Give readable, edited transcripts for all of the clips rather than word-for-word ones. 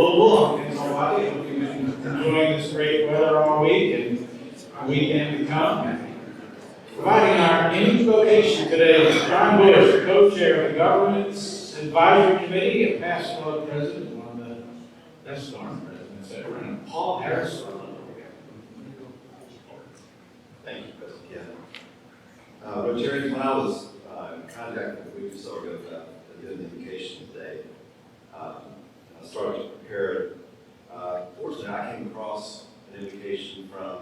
Louisville. I'm in Hawaii. Hope you've been enjoying this great weather all week and our weekend to come. Providing our unique vocation today is John Bush, co-chair of the Governance Advisory Committee, a past club president, one of the best darn presidents ever, and Paul Harris. Thank you, President. Rotary, when I was in contact a week or so ago about the invocation today, I started to prepare it. Fortunately, I came across an invocation from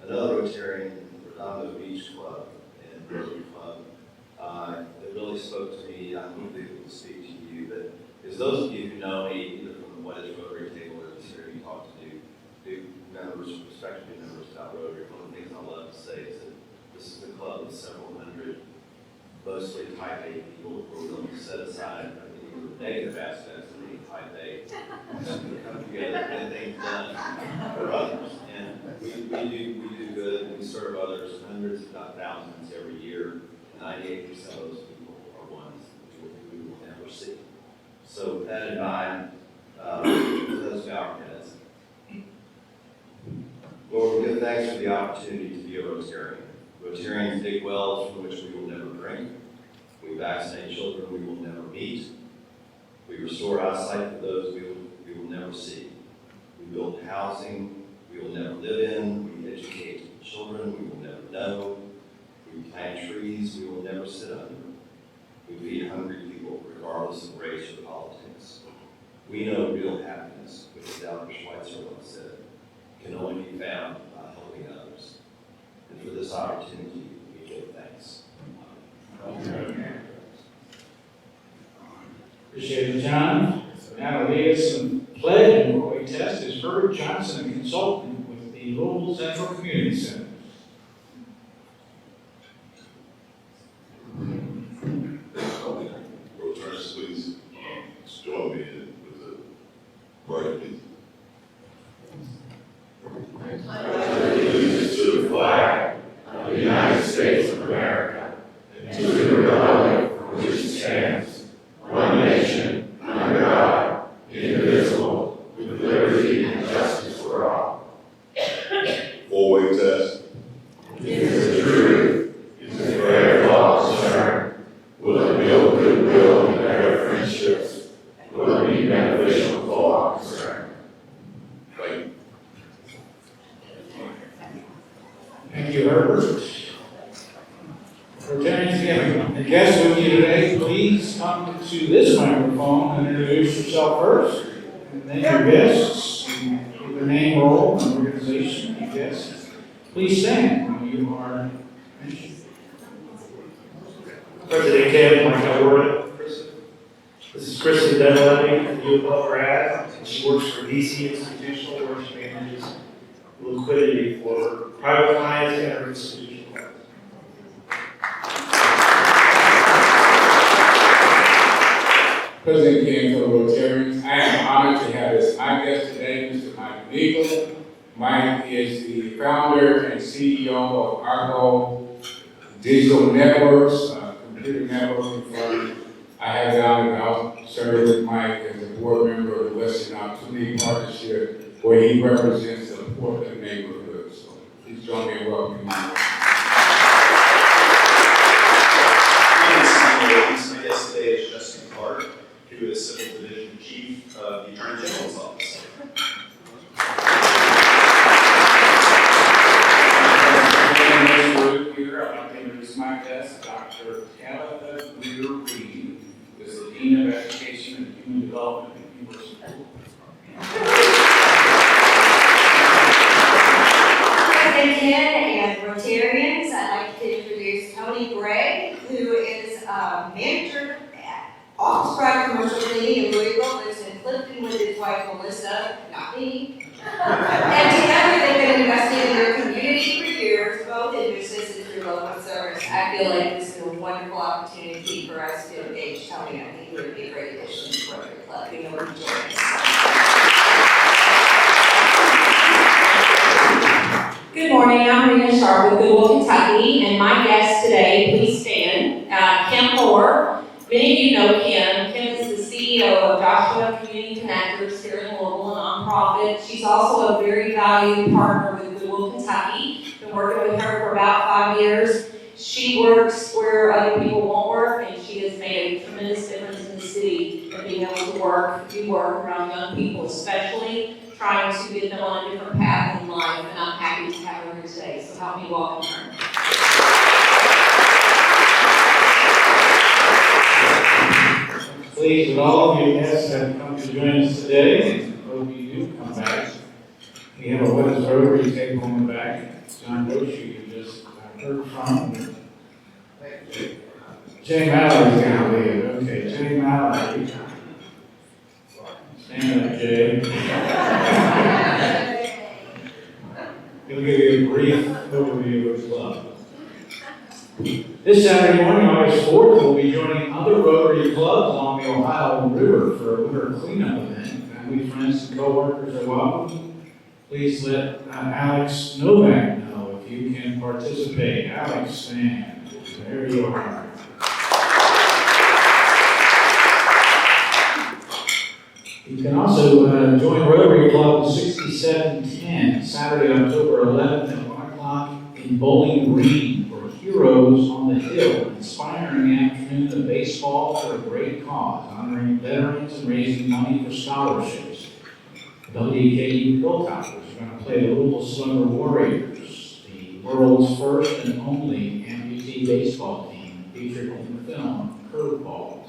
another Rotarian in the Redondo Beach Club and Rotary Club that really spoke to me. I hope it will speak to you. But as those of you who know me, either from the What is Rotary table or just hearing me talk to new members, prospective members about Rotary, one of the things I love to say is that this is the club of several hundred, mostly type A people who are willing to set aside the negative aspects of being type A to come together and get things done for others. And we do good, and we serve others, hundreds if not thousands every year. 98% of those people are ones we will never see. So with that in mind, let's bow our heads. Lord, we give thanks for the opportunity to be a Rotarian. Rotarians dig wells from which we will never drink. We vaccinate children we will never meet. We restore eyesight for those we will never see. We build housing we will never live in. We educate children we will never know. We plant trees we will never sit under. We feed hungry people regardless of race or politics. We know real happiness, which as Albert Schweitzer once said, can only be found by helping others. And for this opportunity, we give thanks. Amen. Appreciate it, John. So now to lead us in pledge and what we test is Herbert Johnson, a consultant with the Louisville Central Community Center. Rotaries, please join me with the pledge, please. I pledge allegiance to the flag of the United States of America and to the republic for which it stands, one nation, under God, indivisible, with liberty and justice for all. Four-way test. Is the truth? Is the prayer of all concerned? Will it build goodwill and better friendships? Will it be beneficial to all concerned? Thank you. Thank you, Herbert. Rotarians, again, a guest with you today, please come to this microphone and introduce yourself first, and then your guests, give their name, role, and organization, your guests. Please stand when you are mentioned. President Kim, my co-word. This is Kristen Dunlevy, U of L grad, and she works for DC Institutional, where she manages liquidity for private clients and institutional clients. President Kim for Rotarians, I am honored to have as my guest today, Mr. Mike Legal. Mike is the founder and CEO of Argo Digital Networks, computer networking firm. I have the honor to also serve with Mike as a board member of the Western Opportunity Partnership, where he represents the Portland neighborhood. So please join me in welcoming Mike. My guest today is Justin Clark, who is Civil Division Chief of the Attorney General's Office. Here, I'd like to introduce my guest, Dr. Tabitha Reed, who is the Dean of Education and Human Development at the University of Louisville. President Ken and Rotarians, I'd like to introduce Tony Gray, who is manager at Office Pride Commercial Cleaning in Louisville, lives in Clifton with his wife Melissa, not me. And together they've been investing in their community for years, both in business and through local service. I feel like this is a wonderful opportunity for us to engage Tony. I think it would be a great addition to Rotary Club. We know we're enjoying it. Good morning, I'm Rena Sharp with Goodwill, Kentucky, and my guest today, please stand, Kim Hoare. Many of you know Kim. Kim is the CEO of Joshua Community Connectors here in Louisville nonprofit. She's also a very valued partner with Goodwill Kentucky. Been working with her for about 5 years. She works where other people won't work, and she has made a tremendous difference in the city of being able to do work around young people, especially trying to get them on a different path in life. And I'm happy to have her here today. So help me welcome her. Pleased that all of you guests have come to join us today, and hope you do come back. We have a What is Rotary table on the back. John Bush, you just heard from. Jay Mallory's going to lead. Okay, Jay Mallory. Stand up, Jay. He'll give you a brief overview of the club. This Saturday morning, August 4th, we'll be joining other Rotary clubs along the Ohio River for a winter cleanup event. Family, friends, and co-workers are welcome. Please let Alex Novak know if you can participate. Alex, stand. There you are. You can also join Rotary Club 6710, Saturday, October 11th at 1 o'clock in Bowling Green for Heroes on the Hill, inspiring afternoon of baseball for a great cause, honoring veterans and raising money for scholarships. WKU Hilltoppers are going to play the Louisville Slugger Warriors, the world's first and only amputee baseball team featured in the film Curveballs.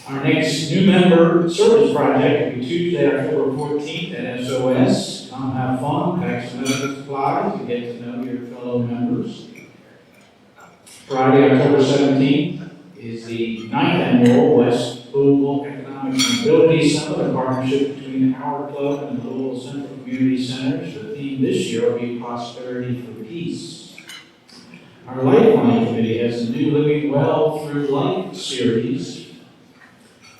Our next new member service project will be Tuesday, October 14th at SOS. Come have fun, pack some medical supplies, and get to know your fellow members. Friday, October 17th is the 9th annual West Louisville Economic Mobility Summit, a partnership between our club and the Louisville Central Community Centers. The theme this year will be Prosperity for Peace. Our Lifeline Committee has a new Living Well Through Life series.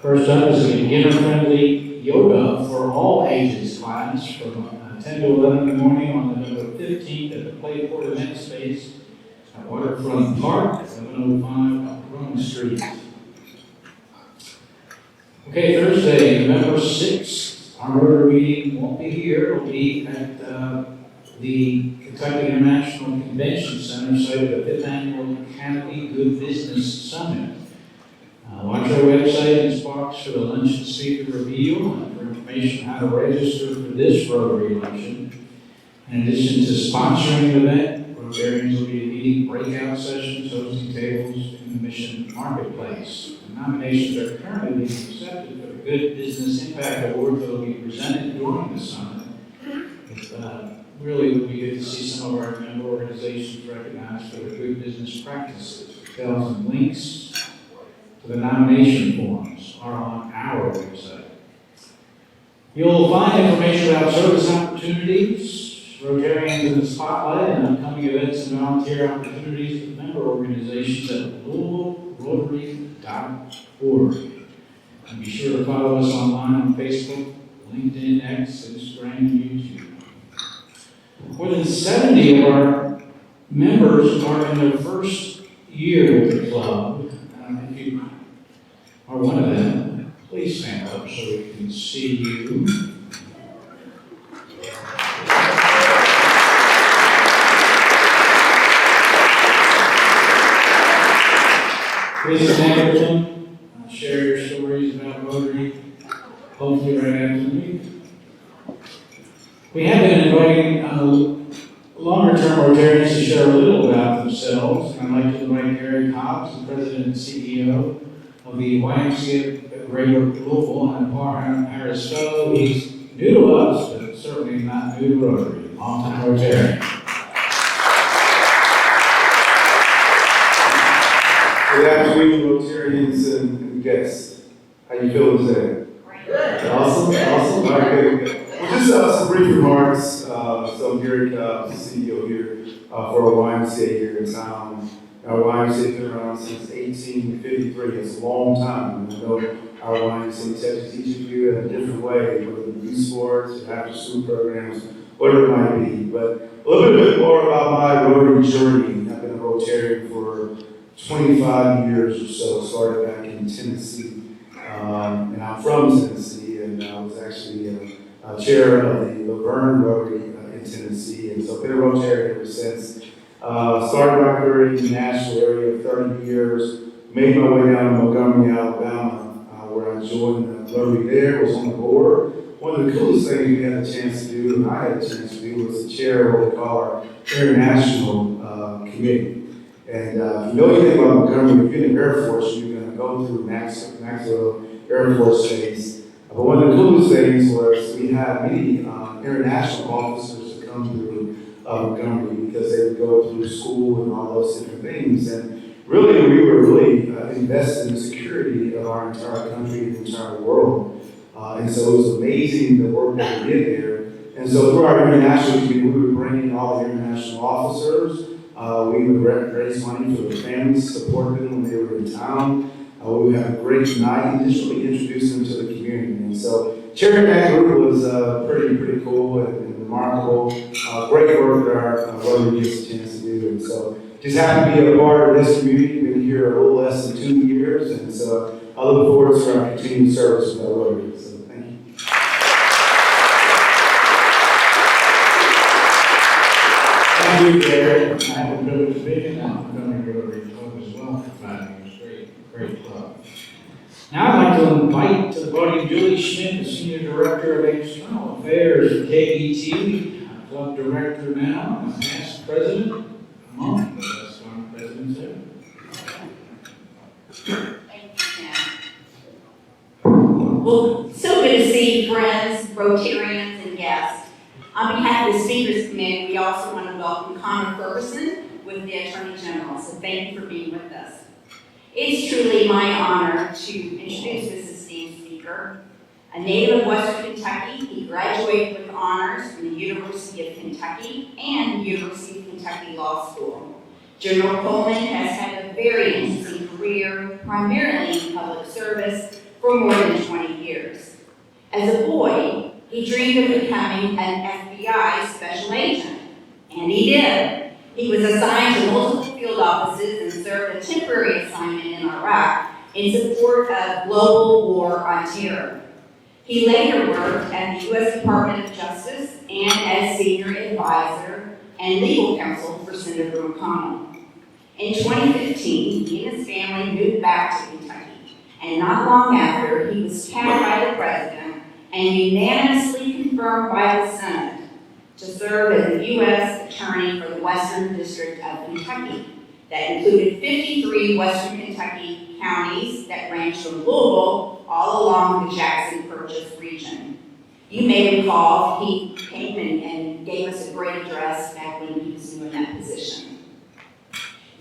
First up is a beginner-friendly yoga for all ages class from 10 to 11 in the morning on November 15th at the Playport Event Space at Waterfront Park, 705 Rome Street. Okay, Thursday, November 6th, our Rotary meeting won't be here. It will be at the Kentucky International Convention Center, site of the 5th Annual Canopy Good Business Summit. Watch our website and box for the lunch and speaker review and for information on how to register for this Rotary luncheon. In addition to sponsoring the event, Rotarians will be leading breakout sessions, hosting tables in the Mission Marketplace. The nominations are currently being accepted for the Good Business Impact Award that will be presented during the summit. It really would be good to see some of our member organizations recognized for their good business practices. Details and links to the nomination forms are on our website. You'll find information about service opportunities, Rotarians in the Spotlight, and upcoming events and volunteer opportunities with member organizations at LouisvilleRotary.org. And be sure to follow us online on Facebook, LinkedIn, X, Instagram, and YouTube. More than 70 of our members are in their first year with the club. If you are one of them, please stand up so we can see you. Please stand with them. Share your stories about Rotary, hopefully right after the meeting. We have been inviting longer-term Rotarians to share a little about themselves. I'd like to invite Gary Cobbs, the President and CEO of the YMCA of Greater Louisville, and Parham Harris Fellow. He's new to us, but certainly not new to Rotary. Long-time Rotarian. Good afternoon, Rotarians and guests. How you feeling today? Great. Awesome. All right, good. Well, just some brief remarks. So I'm Gary Cobbs, the CEO here for our YMCA here in town. Our YMCA has been around since 1853. It's a long time. I know our YMCA touches each of you in a different way, whether it be youth sports, after-school programs, whatever it might be. But a little bit more about my Rotary journey. I've been a Rotarian for 25 years or so. Started back in Tennessee, and I'm from Tennessee. and I was actually chair of the Laverne Rotary in Tennessee, and so I've been a Rotarian ever since. Started my career in the Nashville area, 30 years, made my way down to Montgomery, Alabama, where I joined the Rotary there, was on the board. One of the coolest things we had a chance to do, and I had a chance to do, was the chair of what we call our international committee. And if you know anything about Montgomery, if you're in the Air Force, you're going to go through Maxwell Air Force Base. But one of the coolest things was we had many international officers that come through Montgomery because they would go through school and all those different things. And really, we were really invested in the security of our entire country and the entire world. And so it was amazing the work that we did there. And so through our international community, we would bring in all the international officers. We would raise money for their families, support them when they were in town. We would have a great night and just really introduce them to the community. And so chairing that group was pretty cool and remarkable. Great work that our Rotary gets a chance to do. And so just happy to be a part of this community. Been here a little less than 2 years. And so I look forward to our continued service with our Rotary. So thank you. Thank you, Gary. I have the privilege of being in Montgomery Rotary Club as well for 5 years. Great club. Now I'd like to invite to the podium Julie Schmidt, the Senior Director of External Affairs at KET, Club Director now, and past President, among the best presidents ever. Thank you, Ken. Well, so good to see friends, Rotarians, and guests. On behalf of the Speakers Committee, we also want to welcome Connor Ferguson with the Attorney General, so thank you for being with us. It's truly my honor to introduce this esteemed speaker. A native of Western Kentucky, he graduated with honors from the University of Kentucky and the University of Kentucky Law School. General Coleman has had a very interesting career, primarily in public service, for more than 20 years. As a boy, he dreamed of becoming an FBI special agent, and he did. He was assigned to multiple field offices and served a temporary assignment in Iraq in support of global war on terror. He later worked at the U.S. Department of Justice and as senior advisor and legal counsel for Senator McConnell. In 2015, he and his family moved back to Kentucky, and not long after, he was tapped by the President and unanimously confirmed by the Senate to serve as the U.S. Attorney for the Western District of Kentucky. That included 53 Western Kentucky counties that ranged from Louisville all along the Jackson Purchase region. You may recall he came and gave us a great address back when he was new in that position.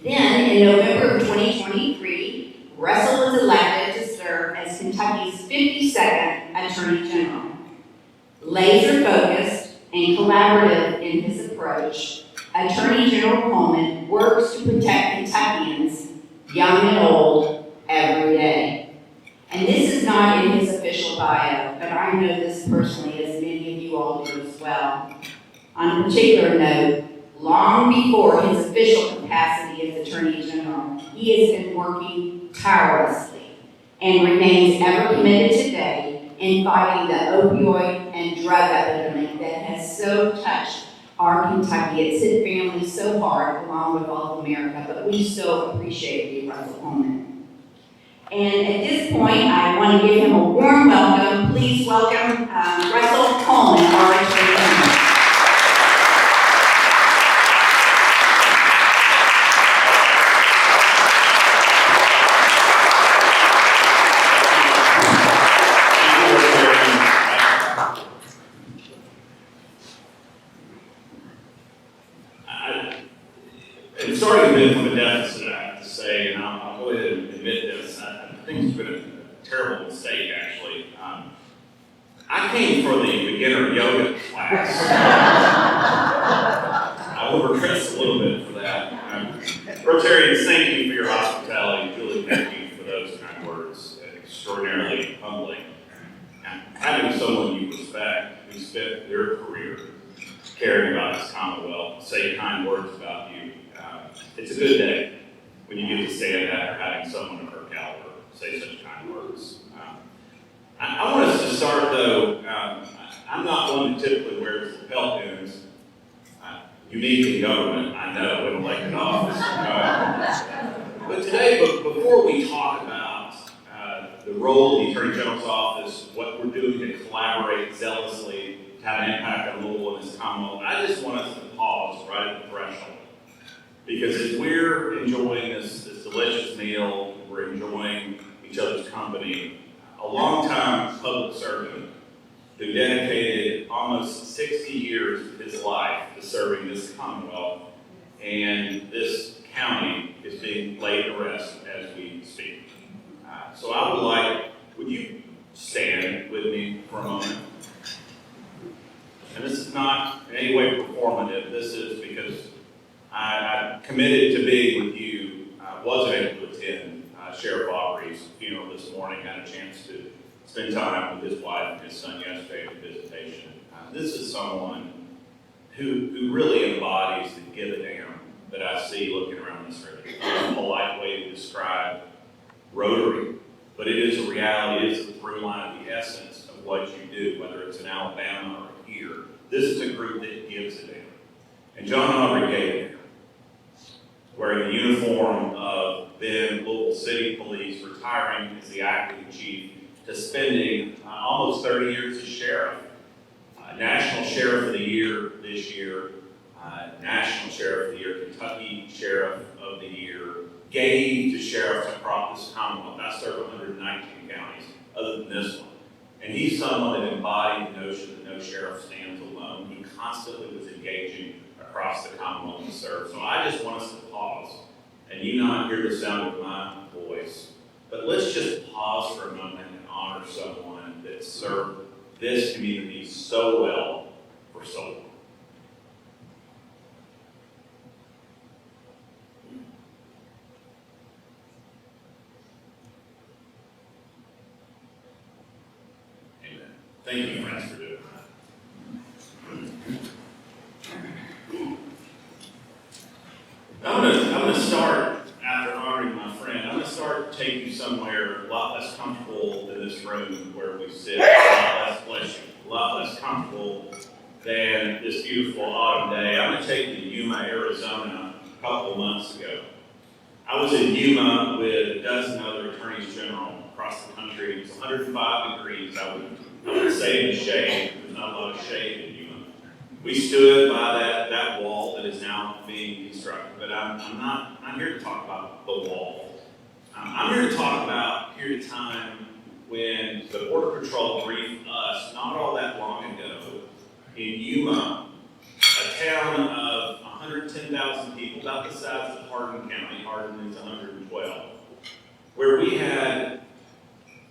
Then, in November of 2023, Russell was elected to serve as Kentucky's 52nd Attorney General. Laser-focused and collaborative in his approach, Attorney General Coleman works to protect Kentuckians, young and old, every day. And this is not in his official bio, but I know this personally, as many of you all do as well. On a particular note, long before his official capacity as Attorney General, he has been working tirelessly and remains ever committed today in fighting the opioid and drug epidemic that has so touched our Kentucky. It's hit families so hard, along with all of America, but we so appreciate you, Russell Coleman. And at this point, I want to give him a warm welcome. Please welcome Russell Coleman, our Attorney General. It's starting a bit from a deficit, I have to say, and I'll go ahead and admit this. I think it's been a terrible mistake, actually. I came for the beginner yoga class. I will regress a little bit for that. Rotarians, thank you for your hospitality. Julie, thank you for those kind words. Extraordinarily humbling. And having someone you respect, who spent their career caring about his commonwealth, say kind words about you. It's a good day when you get to stand after having someone of her caliber say such kind words. I want us to start, though, government, I know, in elected office. But today, before we talk about the role of the Attorney General's office, what we're doing to collaborate zealously to have an impact on Louisville and this Commonwealth, I just want us to pause right at the threshold. Because as we're enjoying this delicious meal, we're enjoying each other's company, a longtime public servant who dedicated almost 60 years of his life to serving this Commonwealth and this county is being laid to rest as we speak. So I would like, would you stand with me for a moment? And this is not in any way performative. This is because I committed to being with you. I wasn't able to attend Sheriff Aubrey's funeral this morning. Had a chance to spend time with his wife and his son yesterday at the visitation. This is someone who really embodies the give a damn that I see looking around this room. It's a polite way to describe Rotary, but it is a reality. It is a through line of the essence of what you do, whether it's in Alabama or here. This is a group that gives a damn. And John Aubrey gave a damn. Wearing the uniform of then Louisville City Police, retiring as the acting chief, to spending almost 30 years as sheriff. National Sheriff of the Year this year, National Sheriff of the Year, Kentucky Sheriff of the Year, gave to sheriffs across this Commonwealth. I serve 119 counties other than this one. And he's someone that embodied the notion that no sheriff stands alone. He constantly was engaging across the Commonwealth to serve. So I just want us to pause, and you not hear the sound of my voice, but let's just pause for a moment and honor someone that served this community so well for so long. Amen. Thank you, friends, for doing that. I'm gonna start, after honoring my friend, I'm gonna start to take you somewhere a lot less comfortable than this room where we sit, a lot less comfortable than this beautiful autumn day. I'm gonna take you to Yuma, Arizona a couple of months ago. I was in Yuma with a dozen other attorneys general across the country. It was 105 degrees. I would say in the shade. There's not a lot of shade in Yuma. We stood by that wall that is now being constructed, but I'm not here to talk about the wall. I'm here to talk about a period of time when the Border Patrol briefed us not all that long ago in Yuma, a town of 110,000 people, about the size of Hardin County. Hardin is 112, where we had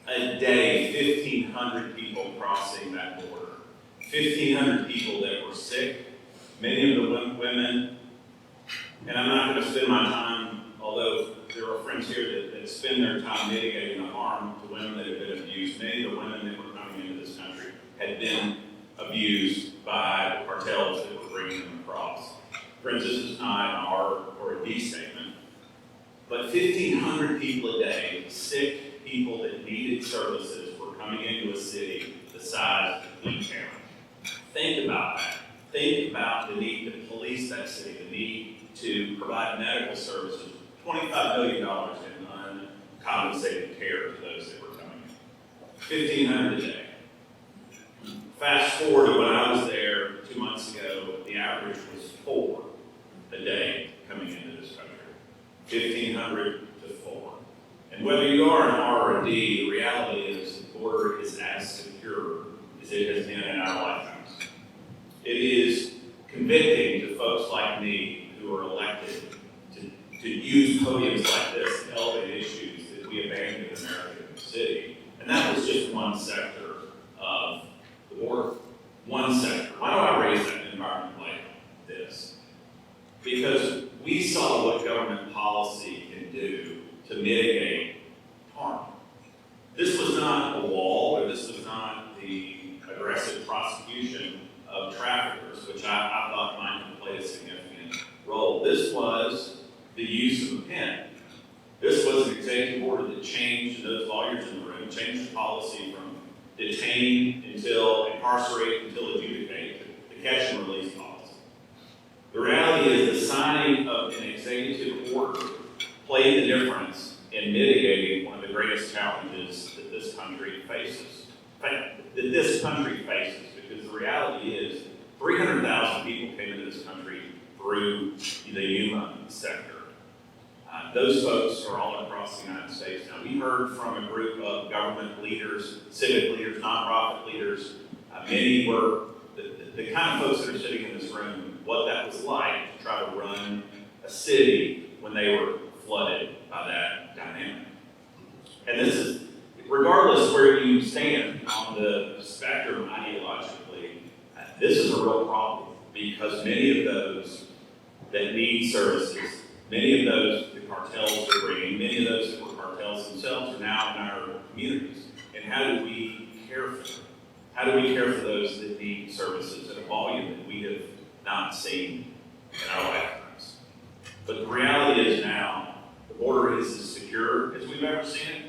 a day 1,500 people crossing that border. 1,500 people that were sick, many of the women, and I'm not going to spend my time, although there are friends here that spend their time mitigating the harm to women that have been abused. Many of the women that were coming into this country had been abused by the cartels that were bringing them across. Friends, this is not an R or a D statement, but 1,500 people a day, sick people that needed services, were coming into a city the size of Lee County. Think about that. Think about the need to police that city, the need to provide medical services, $25 million in uncompensated care to those that were coming in. 1,500 a day. Fast forward to when I was there 2 months ago, the average was 4 a day coming into this country. 1,500 to 4. And whether you are an R or a D, the reality is the border is as secure as it has been in our lifetimes. It is convicting to folks like me who are elected to use podiums like this to elevate issues that we abandoned in American city. And that was just one sector of the border. One sector. Why do I raise that in an environment like this? Because we saw what government policy can do to mitigate harm. This was not a wall, or this was not the aggressive prosecution of traffickers, which I thought might have played a significant role. This was the use of a pen. This was an executive order that changed, those lawyers in the room, changed the policy from detain until incarcerate until adjudicate to catch and release policy. The reality is the signing of an executive order played the difference in mitigating one of the greatest challenges that this country faces. Because the reality is 300,000 people came into this country through the Yuma sector. Those folks are all across the United States. Now, we heard from a group of government leaders, civic leaders, nonprofit leaders. Many were the kind of folks that are sitting in this room, what that was like to try to run a city when they were flooded by that dynamic. And this is, regardless where you stand on the spectrum ideologically, this is a real problem because many of those that need services, many of those the cartels are bringing, many of those that were cartels themselves are now in our communities. And how do we care for them? How do we care for those that need services at a volume that we have not seen in our lifetimes? But the reality is now, the border is as secure as we've ever seen it.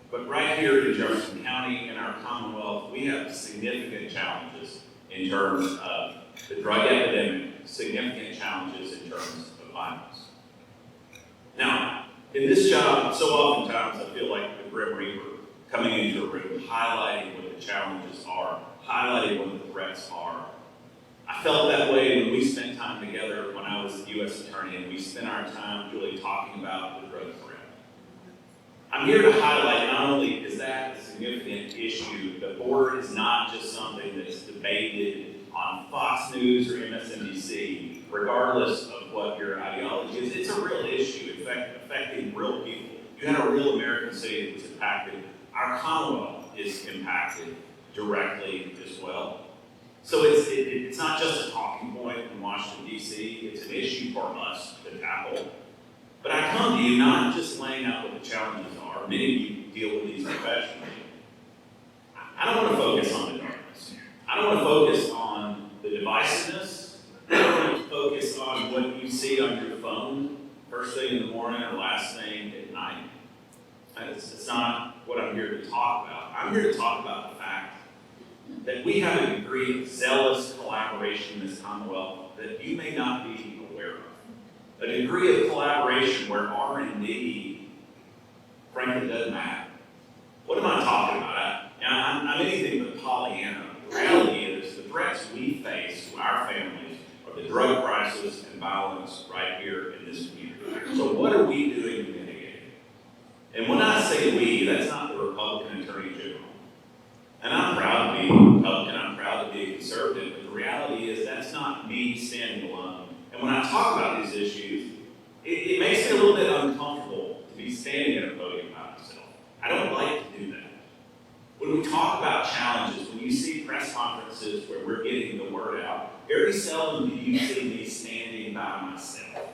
But right here in Jefferson County, in our Commonwealth, we have significant challenges in terms of the drug epidemic, significant challenges in terms of violence. Now, in this job, so oftentimes I feel like the Grim Reaper coming into a room, highlighting what the challenges are, highlighting what the threats are. I felt that way when we spent time together when I was the U.S. Attorney, and we spent our time really talking about the drug threat. I'm here to highlight not only is that a significant issue, the border is not just something that's debated on Fox News or MSNBC, regardless of what your ideology is. It's a real issue affecting real people. You had a real American city that's impacted. Our Commonwealth is impacted directly as well. So it's not just a talking point in Washington, D.C. It's an issue for us to tackle. But I come to you not just laying out what the challenges are. Many of you deal with these professionally. I don't want to focus on the darkness. I don't want to focus on the divisiveness. I don't want to focus on what you see on your phone first thing in the morning or last thing at night. It's not what I'm here to talk about. I'm here to talk about the fact that we have a degree of zealous collaboration in this Commonwealth that you may not be aware of. A degree of collaboration where R&D, frankly, doesn't matter. What am I talking about? I'm anything but Pollyanna. The reality is the threats we face to our families are the drug crisis and violence right here in this community. So what are we doing to mitigate it? And when I say we, that's not the Republican Attorney General. And I'm proud to be a Republican, I'm proud to be a conservative, but the reality is that's not me standing alone. And when I talk about these issues, it makes me a little bit uncomfortable to be standing at a podium by myself. I don't like to do that. When we talk about challenges, when you see press conferences where we're getting the word out, very seldom do you see me standing by myself.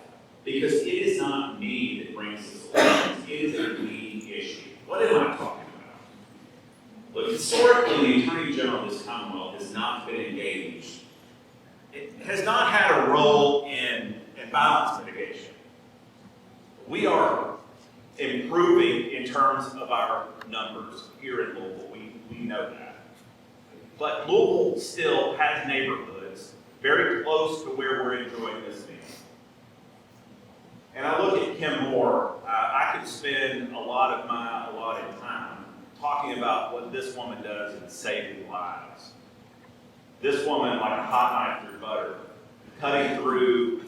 Because it is not me that brings the solutions, it is a we issue. What am I talking about? Look, historically, the Attorney General of this Commonwealth has not been engaged. It has not had a role in violence mitigation. We are improving in terms of our numbers here in Louisville. We know that. But Louisville still has neighborhoods very close to where we're enjoying this meal. And I look at Kim Moore. I could spend a lot of my allotted time talking about what this woman does in saving lives. This woman, like a hot knife through butter, cutting through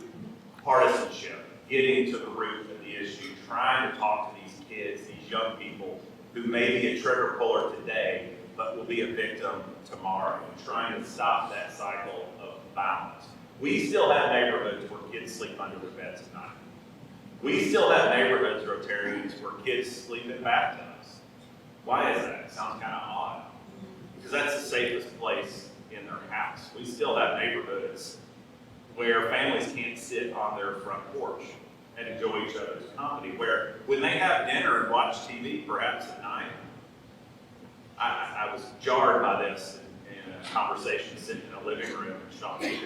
partisanship, getting to the root of the issue, trying to talk to these kids, these young people who may be a trigger puller today, but will be a victim tomorrow, and trying to stop that cycle of violence. We still have neighborhoods where kids sleep under their beds at night. We still have neighborhoods, Rotarians, where kids sleep in bathtubs. Why is that? It sounds kind of odd. Because that's the safest place in their house. We still have neighborhoods where families can't sit on their front porch and enjoy each other's company, where when they have dinner and watch TV, perhaps at night, I was jarred by this in a conversation sitting in a living room in Shawnee.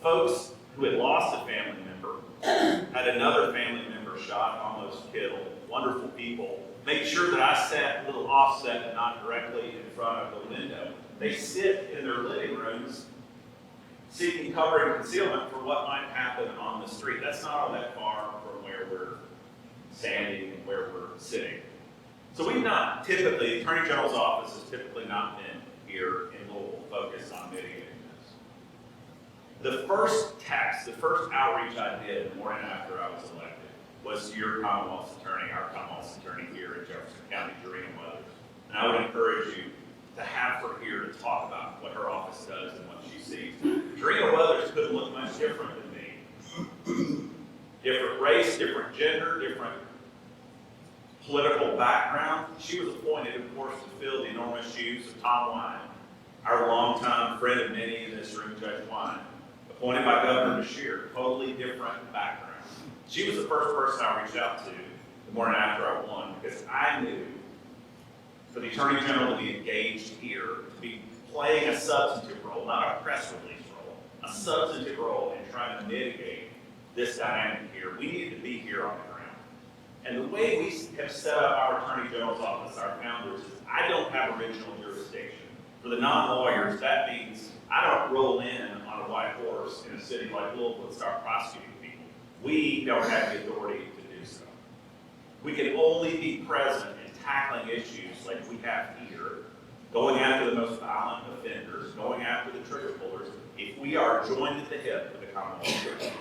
Folks who had lost a family member, had another family member shot, almost killed, wonderful people, make sure that I sat a little offset and not directly in front of the window. They sit in their living rooms seeking cover and concealment for what might happen on the street. That's not all that far from where we're standing and where we're sitting. So we've not typically, the Attorney General's office has typically not been here in Louisville focused on mitigating this. The first text, the first outreach I did the morning after I was elected was to your Commonwealth's attorney, our Commonwealth's attorney here in Jefferson County, Doreen Weathers. And I would encourage you to have her here to talk about what her office does and what she sees. Doreen Weathers couldn't look much different than me. Different race, different gender, different political background. She was appointed, of course, to fill the enormous shoes of Tom Wine, our longtime friend of many in this room, Judge Wine, appointed by Governor Beshear, totally different background. She was the first person I reached out to the morning after I won, because I knew for the Attorney General to be engaged here, to be playing a substantive role, not a press release role, a substantive role in trying to mitigate this dynamic here, we needed to be here on the ground. And the way we have set up our Attorney General's office, our founders, is I don't have original jurisdiction. For the non-lawyers, that means I don't roll in on a white horse in a city like Louisville and start prosecuting people. We don't have the authority to do so. We can only be present in tackling issues like we have here, going after the most violent offenders, going after the trigger pullers, if we are joined at the hip with the Commonwealth Attorney.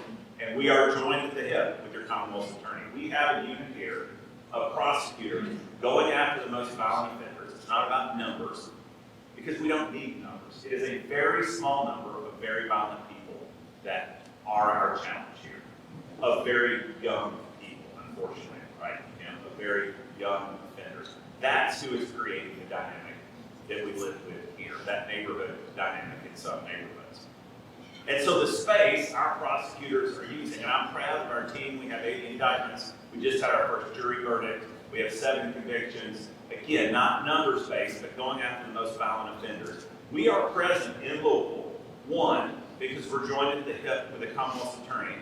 And we are joined at the hip with your Commonwealth Attorney. We have a unit here of prosecutors going after the most violent offenders. It's not about numbers, because we don't need numbers. It is a very small number of very violent people that are our challenge here. Of very young people, unfortunately, right? And of very young offenders. That's who is creating the dynamic that we live with here, that neighborhood dynamic in some neighborhoods. And so the space our prosecutors are using, and I'm proud of our team, we have 80 indictments, we just had our first jury verdict, we have 7 convictions, again, not numbers based, but going after the most violent offenders. We are present in Louisville, one, because we're joined at the hip with a Commonwealth Attorney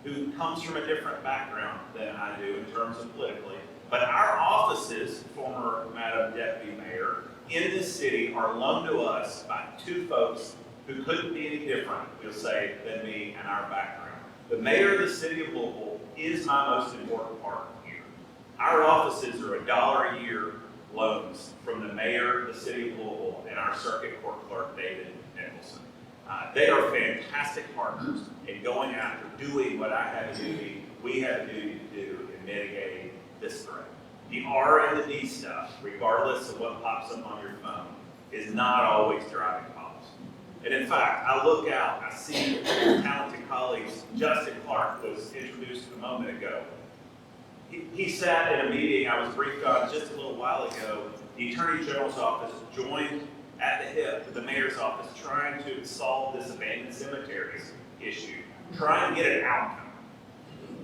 who comes from a different background than I do in terms of politically. But our offices, former Madam Deputy Mayor, in this city are loaned to us by 2 folks who couldn't be any different, we'll say, than me and our background. The mayor of the city of Louisville is my most important partner here. Our offices are $1 a year loans from the mayor of the city of Louisville and our circuit court clerk, David Nicholson. They are fantastic partners in going after doing what I have a duty, we have a duty to do in mitigating this threat. The R and the D stuff, regardless of what pops up on your phone, is not always driving policy. And in fact, I look out, I see talented colleagues. Justin Clark was introduced a moment ago. He sat in a meeting I was briefed on just a little while ago. The Attorney General's office joined at the hip with the mayor's office trying to solve this abandoned cemeteries issue, trying to get an outcome.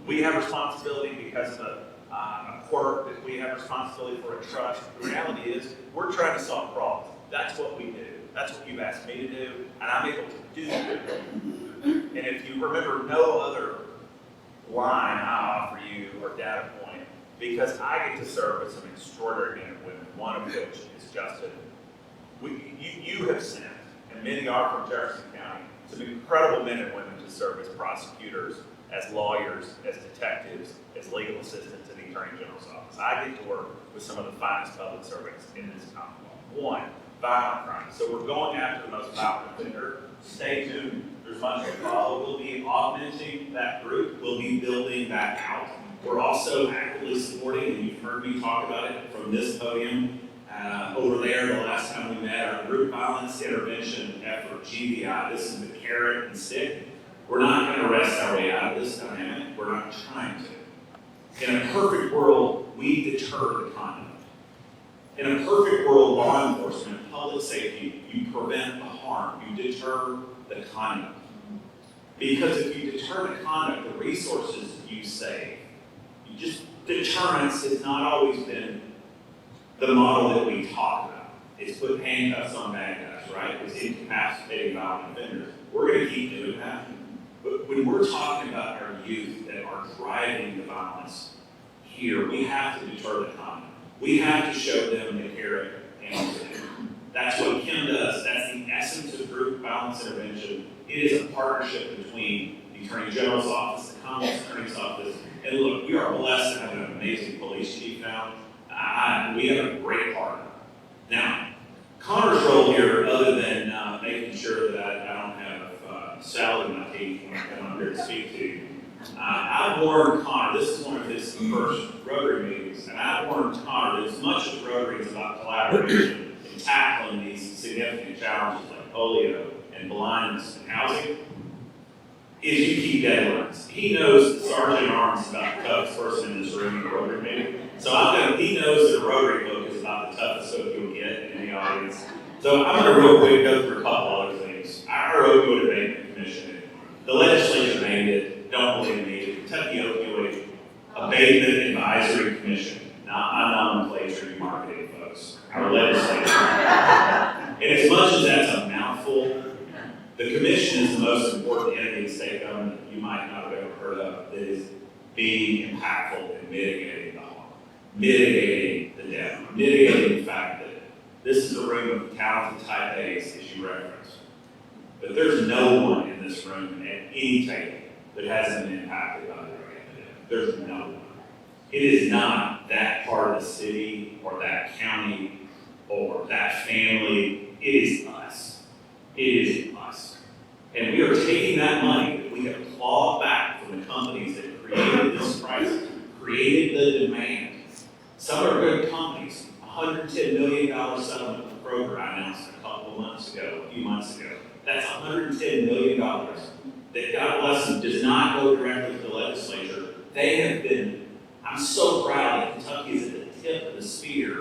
We have responsibility because of a quirk, that we have responsibility for a trust. The reality is, we're trying to solve problems. That's what we do. That's what you've asked me to do, and I'm able to do it. And if you remember no other line I offer you or data point, because I get to serve with some extraordinary men and women, one of which is Justin. You have sent, and many are from Jefferson County, some incredible men and women to serve as prosecutors, as lawyers, as detectives, as legal assistants in the Attorney General's office. I get to work with some of the finest public servants in this Commonwealth. One, violent crime. So we're going after the most violent offender. Stay tuned. There's much to follow. We'll be augmenting that group. We'll be building that out. We're also actively supporting, and you've heard me talk about it from this podium, over there the last time we met, our group violence intervention effort, GVI. This is the carrot and stick. We're not going to rest our way out of this dynamic. We're not trying to. In a perfect world, we deter the conduct. In a perfect world, law enforcement, public safety, you prevent the harm. You deter the conduct. Because if you deter the conduct, the resources you save, deterrence has not always been the model that we talk about. It's put handcuffs on bad guys, right? It's incapacitating violent offenders. We're going to keep doing that. But when we're talking about our youth that are driving the violence here, we have to deter the conduct. We have to show them the carrot and the stick. That's what Kim does. That's the essence of group violence intervention It is a partnership between the Attorney General's office, the Commonwealth Attorney's office, and look, we are blessed to have an amazing police chief now. We have a great partner. Now, Connor's role here, other than making sure that I don't have salad in my teeth when I come up here to speak to you, I've warned Connor, this is one of his first Rotary meetings, and I've warned Connor that as much as Rotary is about collaboration and tackling these significant challenges like polio and blindness and housing, is you keep deadlines. He knows the Sergeant at Arms is about the toughest person in this room in the Rotary meeting. So he knows that a Rotary book is about the toughest book you'll get in the audience. So I'm going to real quick go through a couple other things. Our Opioid Abatement Commission, the legislature named it, don't believe me, the Kentucky Opioid Abatement Advisory Commission, not my nomenclature, you marketing folks, our legislature. And as much as that's a mouthful, the commission is the most important entity in state government that you might not have ever heard of that is being impactful in mitigating the harm, mitigating the death, mitigating the fact that this is a room of talented type A's, as you referenced. But there's no one in this room at any table that hasn't been impacted by the drug epidemic. There's no one. It is not that part of the city or that county or that family. It is us. It is us. And we are taking that money that we have clawed back from the companies that created this crisis, created the demand. Some are good companies. $110 million settlement with Kroger I announced a few months ago. That's $110 million that, God bless them, does not go directly to the legislature. They have been, I'm so proud that Kentucky is at the tip of the spear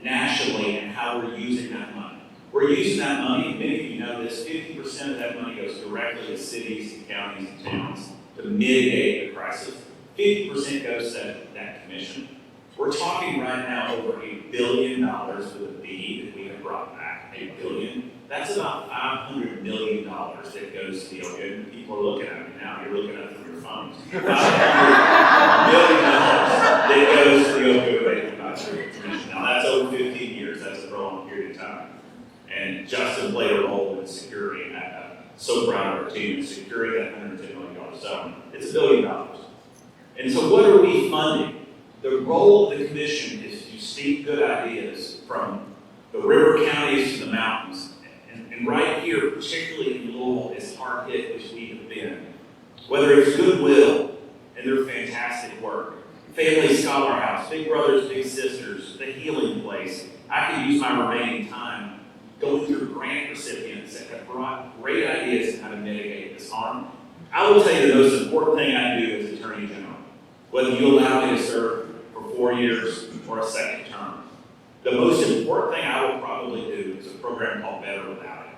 nationally in how we're using that money. We're using that money, many of you know this, 50% of that money goes directly to cities and counties and towns to mitigate the crisis. 50% goes to that commission. We're talking right now over $1 billion with a B that we have brought back, $1 billion. That's about $500 million that goes to the opioid. People are looking at me now, you're looking at it from your phones. $500 million that goes to the opioid abatement advisory commission. Now that's over 15 years, that's a prolonged period of time. And Justin played a role in securing that. So proud of our team in securing that $110 million settlement. It's $1 billion. And so what are we funding? The role of the commission is to seek good ideas from the river counties to the mountains. And right here, particularly in Louisville, as hard hit as we have been, whether it's Goodwill and their fantastic work, Family Scholar House, Big Brothers, Big Sisters, The Healing Place. I could use my remaining time going through grant recipients that have brought great ideas on how to mitigate this harm. I will tell you the most important thing I do as Attorney General, whether you allow me to serve for 4 years or a second term. The most important thing I will probably do is a program called Better Without It.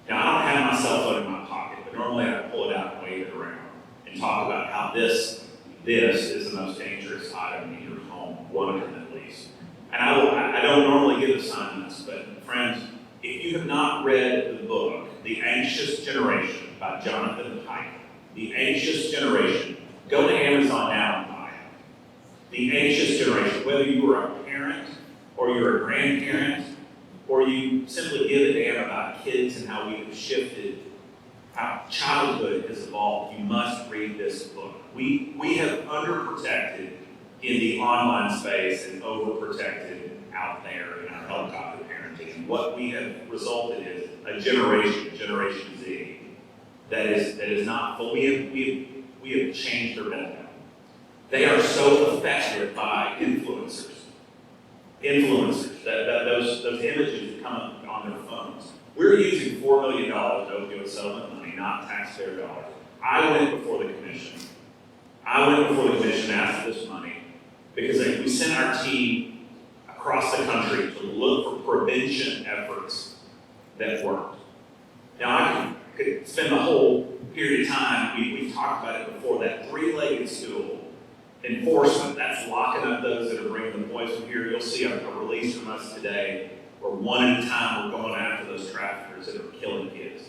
Now, I don't have my cell phone in my pocket, but normally I pull it out and wave it around and talk about how this is the most dangerous item in your home, one of them at least. And I don't normally give assignments, but friends, if you have not read the book, The Anxious Generation by Jonathan Haidt, The Anxious Generation, go to Amazon now and buy it. The Anxious Generation, whether you are a parent or you're a grandparent, or you simply give a damn about kids and how we have shifted, how childhood has evolved, you must read this book. We have underprotected in the online space and overprotected out there in our helicopter parenting. And what we have resulted is a Generation Z, that is not full. We have changed their mental. They are so affected by influencers, those images that come up on their phones. We're using $4 million of opioid settlement money, not taxpayer dollars. I went before the commission. And asked for this money because we sent our team across the country to look for prevention efforts that worked. Now, I could spend the whole period of time, we've talked about it before, that three-legged stool. Enforcement, that's locking up those that are bringing the poison here. You'll see a release from us today where one at a time we're going after those traffickers that are killing kids.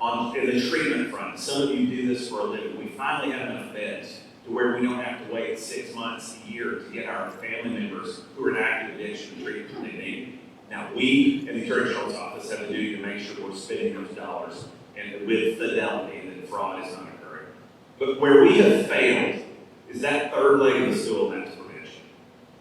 In the treatment front, some of you do this for a living. We finally have enough beds to where we don't have to wait 6 months, a year to get our family members who are in active addiction treatment they need. Now, we in the Attorney General's office have a duty to make sure we're spending those dollars and with fidelity that fraud is not occurring. But where we have failed is that third leg of the stool, and that's prevention.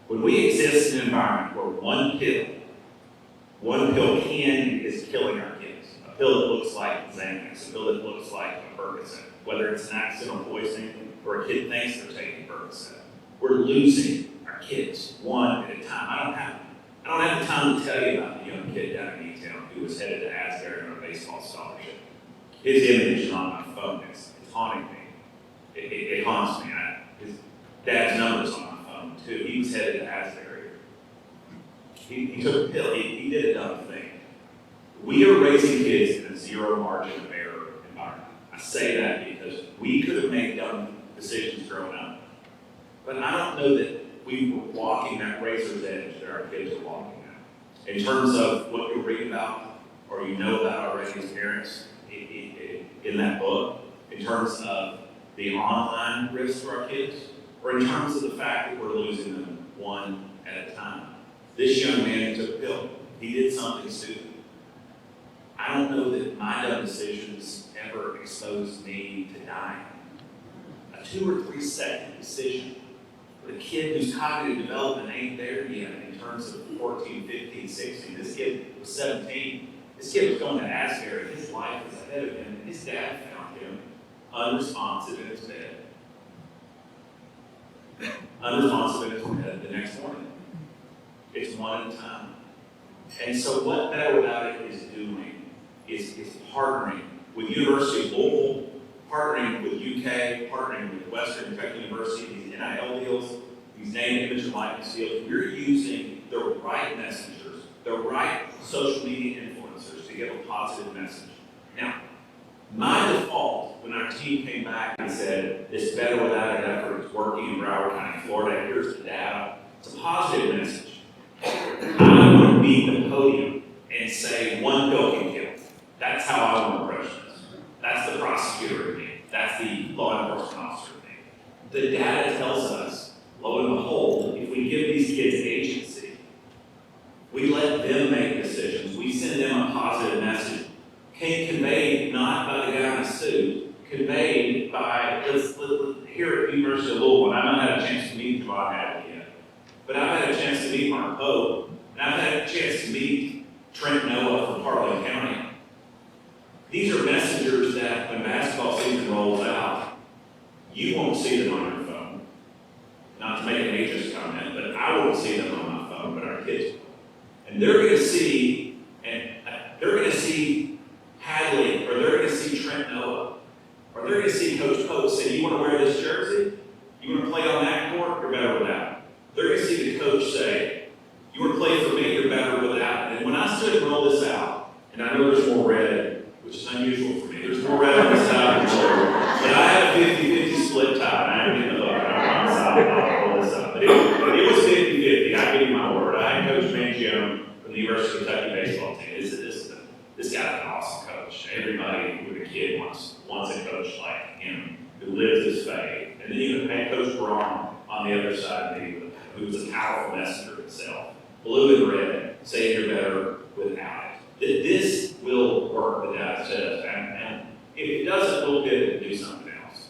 When we exist in an environment where one pill can is killing our kids, a pill that looks like Xanax, a pill that looks like a Percocet, whether it's an accidental poisoning or a kid thinks they're taking Percocet, we're losing our kids one at a time. I don't have the time to tell you about the young kid down in E-Town who was headed to Asbury on a baseball scholarship. His image is on my phone. It's haunting me. It haunts me. His dad's number's on my phone too. He was headed to Asbury. He took a pill. He did a dumb thing. We are raising kids in a zero margin of error environment. I say that because we could have made dumb decisions growing up. But I don't know that we were walking that razor's edge that our kids are walking now. In terms of what you read about or you know about already as parents in that book, in terms of the online risk for our kids, or in terms of the fact that we're losing them one at a time. This young man took a pill. He did something stupid. I don't know that my dumb decisions ever exposed me to dying. A 2 or 3 second decision for the kid whose cognitive development ain't there yet in terms of 14, 15, 16. This kid was 17. This kid was going to Asbury. His life was ahead of him. His dad found him unresponsive in his bed. Unresponsive in his bed the next morning. It's one at a time. And so what Better Without It is doing is partnering with University of Louisville, partnering with UK, partnering with Western Kentucky University, these NIL deals, these name, image, and likeness deals. We're using the right messengers, the right social media influencers to give a positive message. Now, my default, when our team came back and said, this Better Without It effort is working in Broward County, Florida, here's the data, it's a positive message. I want to be the podium and say one pill can kill. That's how I want to approach this. That's the prosecutor in me. That's the law enforcement officer in me. The data tells us, lo and behold, if we give these kids agency, we let them make decisions, we send them a positive message, conveyed not by the guy in a suit, conveyed by, here at University of Louisville, and I've not had a chance to meet Javon Hadley yet, but I've had a chance to meet Mark Pope, and I've had a chance to meet Trent Noah from Harlan County. These are messengers that when basketball season rolls out, you won't see them on your phone. Not to make an ageist comment, but I won't see them on my phone, but our kids will. And they're going to see, Hadley, or they're going to see Trent Noah, or they're going to see Coach Pope say, you want to wear this jersey? You want to play on that court? You're better without it. They're going to see the coach say, you want to play for me? You're better without it. And when I stood and rolled this out, and I know there's more red, which is unusual for me. There's more red on this side than the other. But I had a 50-50 split tie, and I didn't get the hook. I'm on the side, I'll roll this up. But it was 50-50, I give you my word. I had Coach Mangione from the University of Kentucky baseball team. This guy's an awesome coach. Everybody with a kid wants a coach like him who lives his faith. And then you had Coach Braun on the other side of me, who was a powerful messenger himself. Blue and red, saying you're better without it. This will work, the data says. And if it doesn't, we'll pivot and do something else.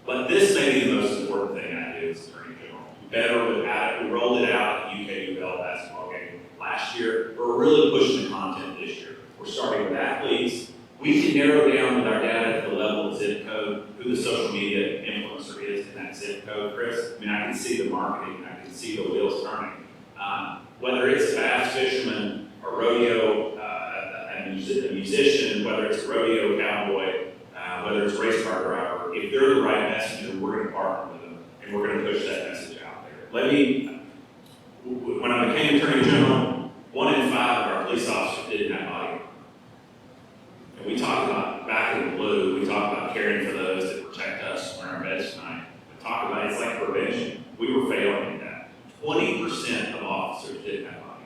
But this may be the most important thing I do as Attorney General. Better without it. We rolled it out at the UK-UL basketball game last year. We're really pushing the content this year. We're starting with athletes. We can narrow down with our data to the level of zip code who the social media influencer is in that zip code, Chris. I mean, I can see the marketing, I can see the wheels turning. Whether it's a bass fisherman, a rodeo, a musician, whether it's a rodeo cowboy, whether it's a race car driver, if they're the right messenger, we're going to partner with them and we're going to push that message out there. When I became Attorney General, 1 in 5 of our police officers didn't have body armor. And we talk about, back in the blue, we talk about caring for those that protect us when we're in bed tonight. We talk about it's like prevention. We were failing at that. 20% of officers didn't have body armor.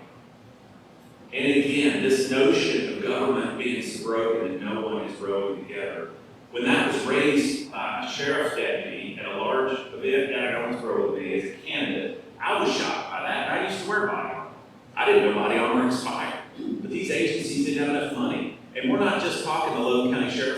And again, this notion of government being so broken that no one is rowing together. When that was raised by a sheriff's deputy at a large event down at Owensboro with me as a candidate, I was shocked by that. I used to wear body armor. I didn't know body armor expired. But these agencies didn't have enough money. And we're not just talking the Logan County Sheriff's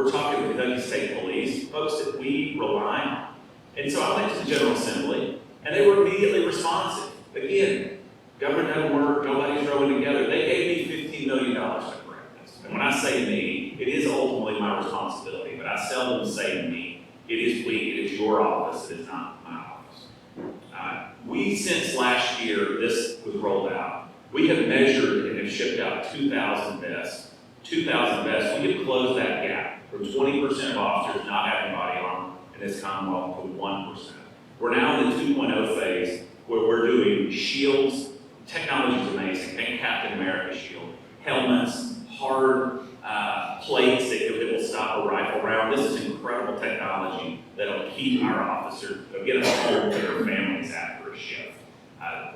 We're talking the Kentucky State Police, folks that we rely on. And so I went to the General Assembly, and they were immediately responsive. Again, government doesn't work, nobody's rowing together. They gave me $15 million to correct this. And when I say me, it is ultimately my responsibility, but I seldom say me. It is we, it is your office, it is not my office. We, since last year, this was rolled out, we have measured and have shipped out 2,000 vests. 2,000 vests, we have closed that gap from 20% of officers not having body armor in this Commonwealth to 1%. We're now in the 2.0 phase where we're doing shields. Technology is amazing. Think Captain America shield, helmets, hard plates that will stop a rifle round. This is incredible technology that'll keep our officers, that'll get us home to their families after a shift.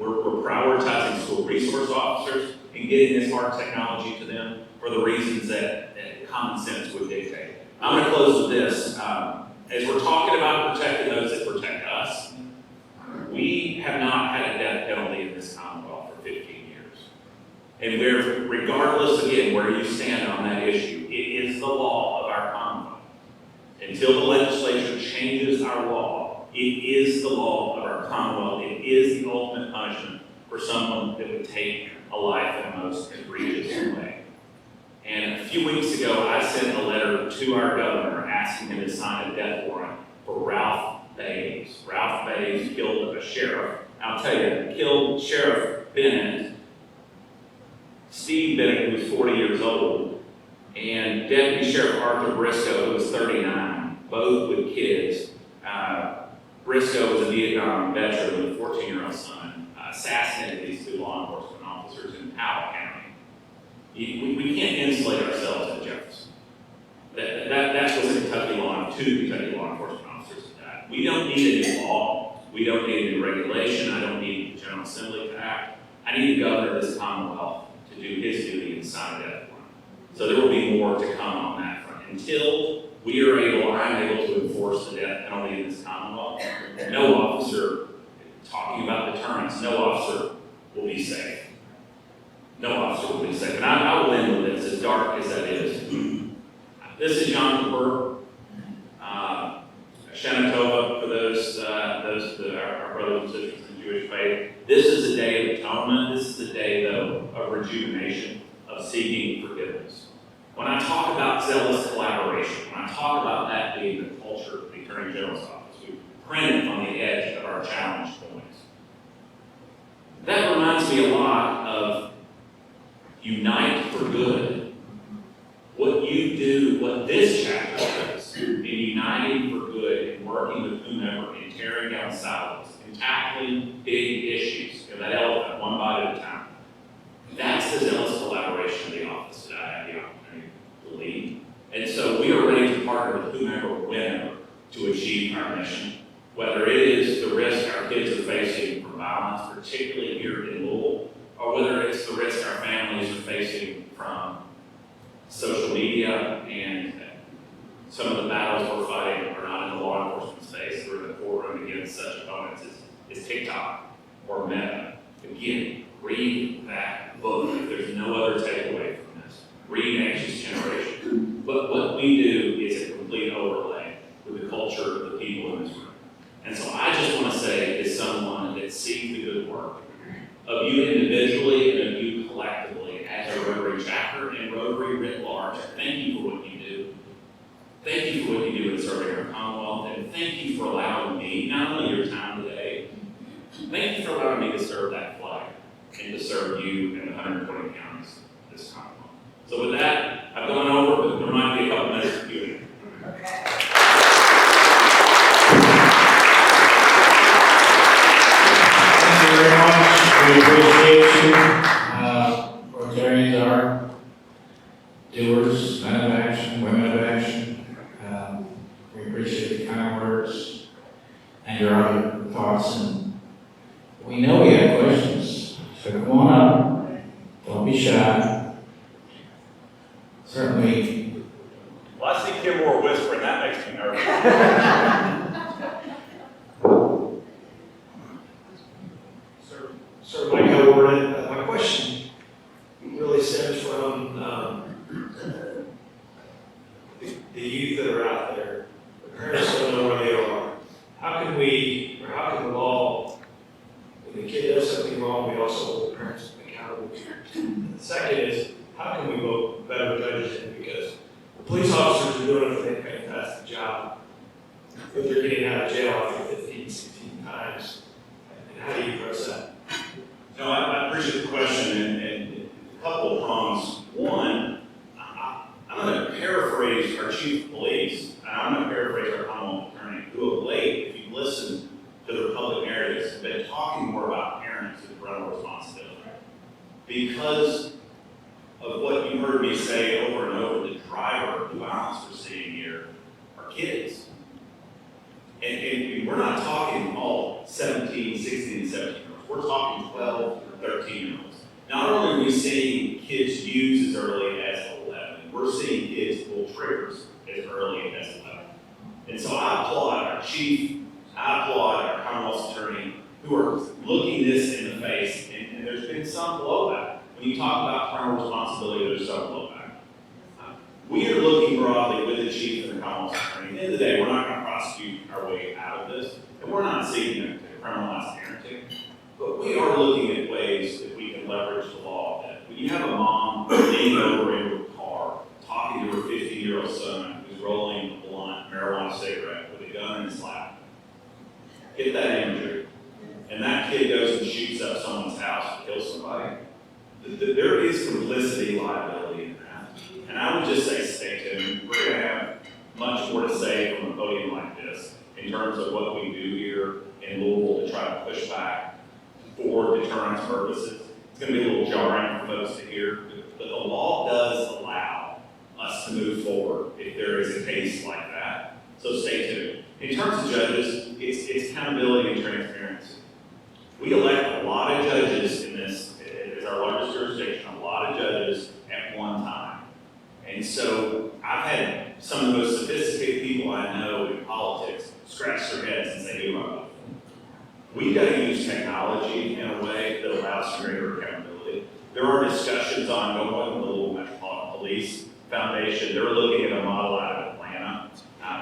We're prioritizing school resource officers and getting this hard technology to them for the reasons that common sense would dictate. I'm going to close with this. As we're talking about protecting those that protect us, we have not had a death penalty in this Commonwealth for 15 years. And we're, regardless, again, where you stand on that issue, it is the law of our Commonwealth. Until the legislature changes our law, it is the law of our Commonwealth. It is the ultimate punishment for someone that would take a life in the most egregious way. And a few weeks ago, I sent a letter to our governor asking him to sign a death warrant for Ralph Bays. Ralph Bays killed a sheriff. I'll tell you, killed Sheriff Bennett, Steve Bennett, who was 40 years old, and Deputy Sheriff Arthur Briscoe, who was 39, both with kids. Briscoe was a Vietnam veteran with a 14-year-old son, assassinated these two law enforcement officers in Powell County. We can't insulate ourselves in Jefferson. That's what the Kentucky two Kentucky law enforcement officers have died. We don't need a new law. We don't need a new regulation. I don't need the General Assembly to act. I need the governor of this Commonwealth to do his duty and sign a death warrant. So there will be more to come on that front. Until we are able, I'm able to enforce the death penalty in this Commonwealth, no officer, talking about deterrence, no officer will be safe. No officer will be safe. And I will end with this, as dark as that is. This is Yom Kippur. Shanatova, for those our brothers and sisters in Jewish faith. This is a day of atonement. This is a day, though, of rejuvenation, of seeking forgiveness. When I talk about zealous collaboration, when I talk about that being the culture of the Attorney General's office, we print it on the edge of our challenge points. That reminds me a lot of unite for good. What you do, what this chapter does, in uniting for good and working with whomever and tearing down silos and tackling big issues, that elephant one bite at a time. That's the zealous collaboration of the office that I have the opportunity to lead. And so we are ready to partner with whomever or whenever to achieve our mission. Whether it is the risk our kids are facing from violence, particularly here in Louisville, or whether it's the risk our families are facing from social media and some of the battles we're fighting are not in the law enforcement space. We're in the courtroom against such opponents as TikTok or Meta. Again, read that book. If there's no other takeaway from this, read Anxious Generation. But what we do is a complete overlay with the culture of the people in this room. And so I just want to say, as someone that sees the good work of you individually and of you collectively as a Rotary chapter and Rotary writ large, thank you for what you do. Thank you for what you do in serving our Commonwealth, and thank you for allowing me, not only your time today, thank you for allowing me to serve that flag and to serve you in the 120 counties of this Commonwealth. So with that, I've gone over, but there might be a couple minutes of Q&A. Thank you very much. We appreciate you. Rotarians are doers, men of action, women of action. We appreciate the kind words and your other thoughts. And we know we have questions, so come on up. Don't be shy. Certainly. Well, I see Kim Moore whispering. That makes me nervous. Sir Mike Howard, my question really stems from the youth they're getting out of jail after 15, 16 times. And how do you address that? No, I appreciate the question, and a couple of prongs. One, I'm going to paraphrase our chief of police, and I'm going to paraphrase our Commonwealth attorney, who of late, if you listen to the public narratives, have been talking more about parents and parental responsibility. Because of what you heard me say over and over, the driver of the violence we're seeing here are kids. And we're not talking all 17, 16, and 17 year olds. We're talking 12, 13 year olds. Not only are we seeing kids use as early as 11, we're seeing kids pull triggers as early as 11. And so I applaud our chief, I applaud our Commonwealth attorney who are looking this in the face, and there's been some blowback. When you talk about parental responsibility, there's some blowback. We are looking broadly with the chief and the Commonwealth attorney. At the end of the day, we're not going to prosecute our way out of this, and we're not seeking to criminalize parenting, but we are looking at ways that we can leverage the law. That when you have a mom leaning over into a car, talking to her 15-year-old son who's rolling a blunt marijuana cigarette with a gun in his lap, get that imagery, and that kid goes and shoots up someone's house and kills somebody, there is complicity liability in that. And I would just say stay tuned. We're going to have much more to say from a podium like this in terms of what we do here in Louisville to try to push back for deterrence purposes. It's going to be a little jarring for folks to hear, but the law does allow us to move forward if there is a case like that. So stay tuned. In terms of judges, it's accountability and transparency. We elect a lot of judges in this, it's our largest jurisdiction, a lot of judges at one time. And so I've had some of the most sophisticated people I know in politics scratch their heads and say, who am I voting for? We've got to use technology in a way that allows for greater accountability. There are discussions ongoing with the Louisville Metropolitan Police Foundation. They're looking at a model out of Atlanta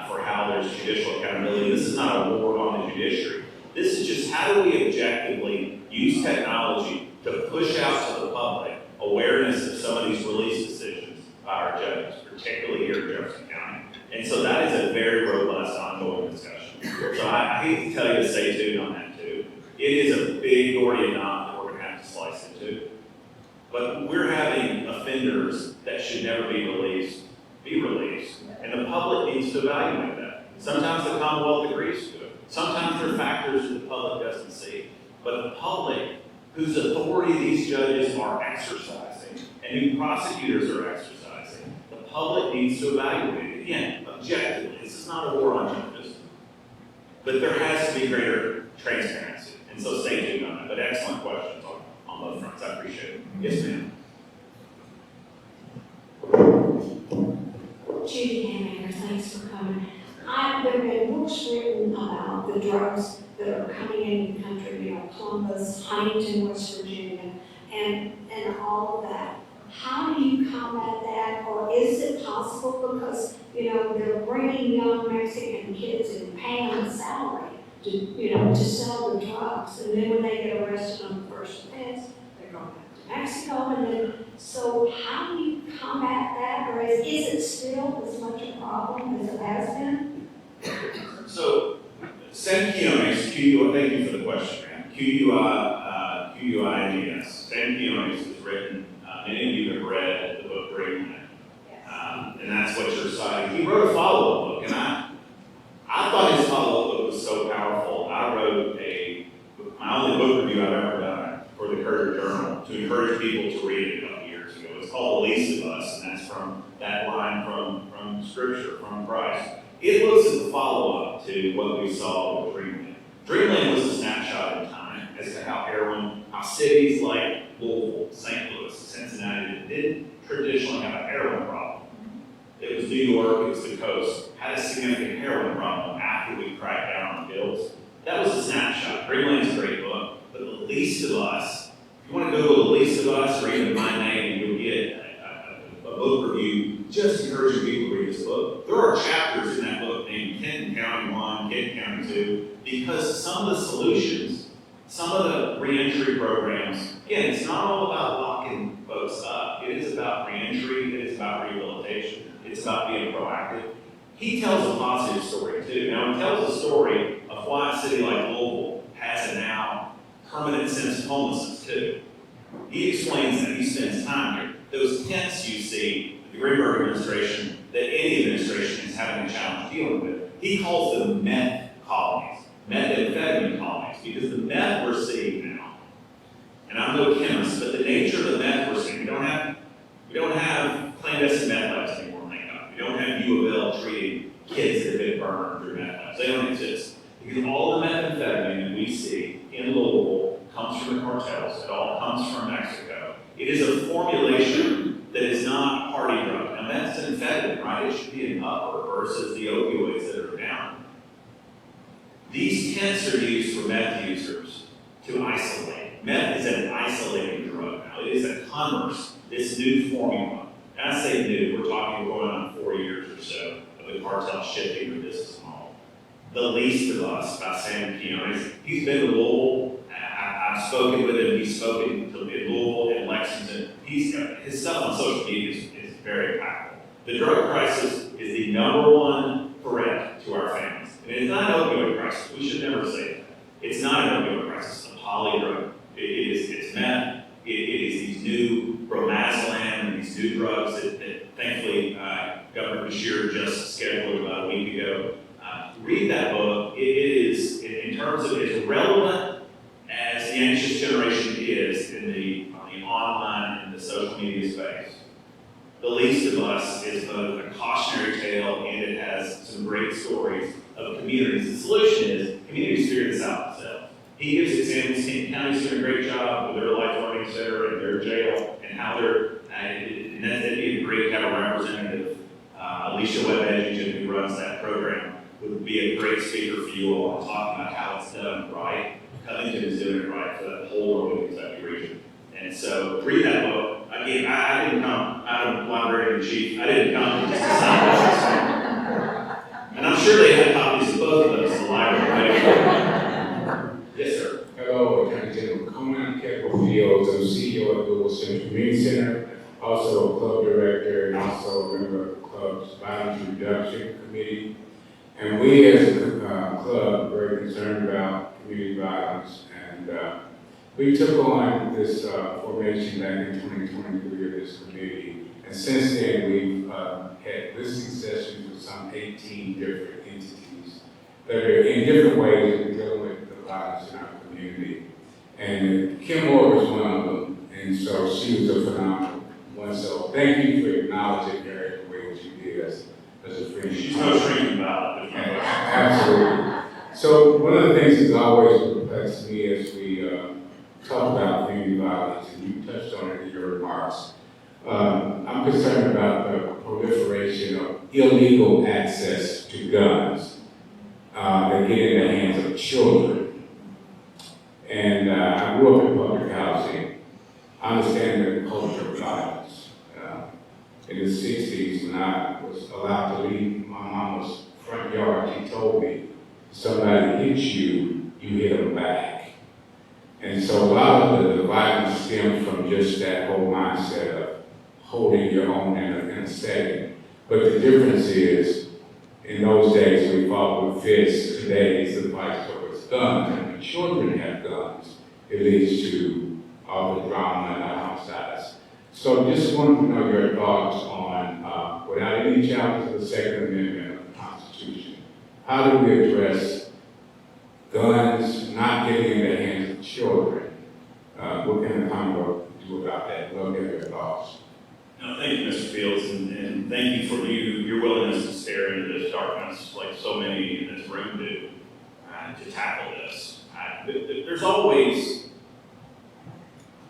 for how there's judicial accountability. This is not a war on the judiciary. This is just how do we objectively use technology to push out to the public awareness of some of these release decisions by our judges, particularly here in Jefferson County. And so that is a very robust, ongoing discussion. So I hate to tell you to stay tuned on that too. It is a big Gordian knot that we're going to have to slice into. But we're having offenders that should never be released, and the public needs to evaluate that. Sometimes the Commonwealth agrees to it. Sometimes there are factors that the public doesn't see. But the public, whose authority these judges are exercising, and who prosecutors are exercising, the public needs to evaluate it. Again, objectively, this is not a war on justice. But there has to be greater transparency. And so stay tuned on that. But excellent questions on both fronts. I appreciate it. Yes, ma'am. Judy Hamaker, thanks for coming. There have been books written about the drugs that are coming into the country, you know, Columbus, Huntington, West Virginia, and all of that. How do you combat that, or is it possible because, you know, they're bringing young Mexican kids and paying them a salary to, you know, to sell the drugs, and then when they get arrested on the first offense, they're going back to Mexico, and then, so how do you combat that, or is it still as much a problem as it has been? So, San Quiones, thank you for the question, man. Q-U-I-N-E-S. San Quiones is written, many of you have read the book Greenland. And that's what you're citing. He wrote a follow-up book, and I thought his follow-up book was so powerful. I wrote my only book review I've ever done for the Courier Journal to encourage people to read it a couple years ago. It's called The Least of Us, and that's from that line from Scripture, from Christ. It looks at the follow-up to what we saw with Dreamland. Dreamland was a snapshot in time as to how cities like Louisville, St. Louis, Cincinnati that didn't traditionally have a heroin problem. It was New York, it was the coast, had a significant heroin problem after we cracked down on pills. That was a snapshot. Dreamland's a great book, but The Least of Us, if you want to Google The Least of Us or even my name, you'll get a book review just encouraging people to read this book. There are chapters in that book named Kenton County 1, Kenton County 2, because some of the solutions, some of the reentry programs, again, it's not all about locking folks up. It is about reentry, it is about rehabilitation, it's about being proactive. he tells a positive story too. Now, he tells a story of why a city like Louisville has a now permanent sense of homelessness too. He explains that he spends time here. Those tents you see, the Greenberg administration, that any administration is having a challenge dealing with, he calls them meth colonies, methamphetamine colonies, because the meth we're seeing now, and I'm no chemist, but the nature of the meth we're seeing, we don't have clandestine meth labs anymore, thank God. We don't have U of L treating kids that have been burned through meth labs. They don't exist. Because all the methamphetamine that we see in Louisville comes from the cartels. It all comes from Mexico. It is a formulation that is not a party drug. Now that's an amphetamine, right? It should be an upper versus the opioids that are down. These tents are used for meth users to isolate. Meth is an isolating drug now. It is a commerce, this new formula. And I say new, we're going on 4 years or so of the cartel shifting the business model. The least of us by Sam Keown. He's been to Louisville. I've spoken with him. He's spoken to Louisville and Lexington. His stuff on social media is very impactful. The drug crisis is the #1 threat to our families. And it's not an opioid crisis. We should never say that. It's not an opioid crisis. It's a poly drug. It's meth. It is these new bromazepam and these new drugs that thankfully Governor Beshear just scheduled about a week ago. Read that book. It is, in terms of as relevant as the anxious generation is on the online and the social media space. The Least of Us is both a cautionary tale and it has some great stories of communities. The solution is communities figure this out themselves. He gives examples. King County's doing a great job with their Life Learning Center and their jail and how they're, and that'd be great to have a representative, Alicia Webb-Edgington, who runs that program, would be a great speaker for you all, talking about how it's done right. Covington is doing it right for that whole Northern Kentucky region. And so read that book. Again, I didn't come out of library in chief. I didn't come just to sign this. And I'm sure they had copies of both of those in the library. Yes, sir. Hello, Attorney General Coleman, Capital Fields. I'm CEO of Louisville Central Community Center, also a club director and also a member of the club's Violence Reduction Committee. And we as a club are very concerned about community violence. And we took on this formation back in 2023 of this committee. And since then, we've had listening sessions with some 18 different entities that are in different ways of dealing with the violence in our community. And Kim Moore was one of them. And so she was a phenomenal one. So thank you for acknowledging her the way that you did as a friend. She's no shrinking about it. Absolutely. So one of the things that's always perplexed me as we talk about community violence, and you touched on it in your remarks, I'm concerned about the proliferation of illegal access to guns that get in the hands of children. And I grew up in public housing. I understand the culture of violence. In the 60s, when I was allowed to leave my mama's front yard, she told me, somebody hits you, you hit them back. And so a lot of the violence stems from just that whole mindset of holding your own in a setting. But the difference is, in those days we fought with fists, today it's the fight towards guns. And when children have guns, it leads to all the drama and the homicides. So just wanted to know your thoughts on, without any challenge to the Second Amendment of the Constitution, how do we address guns not getting in the hands of children? What can the Commonwealth do about that? Love to hear your thoughts. No, thank you, Mr. Fields, and thank you for your willingness to stare into this darkness like so many in this room do to tackle this. There's always,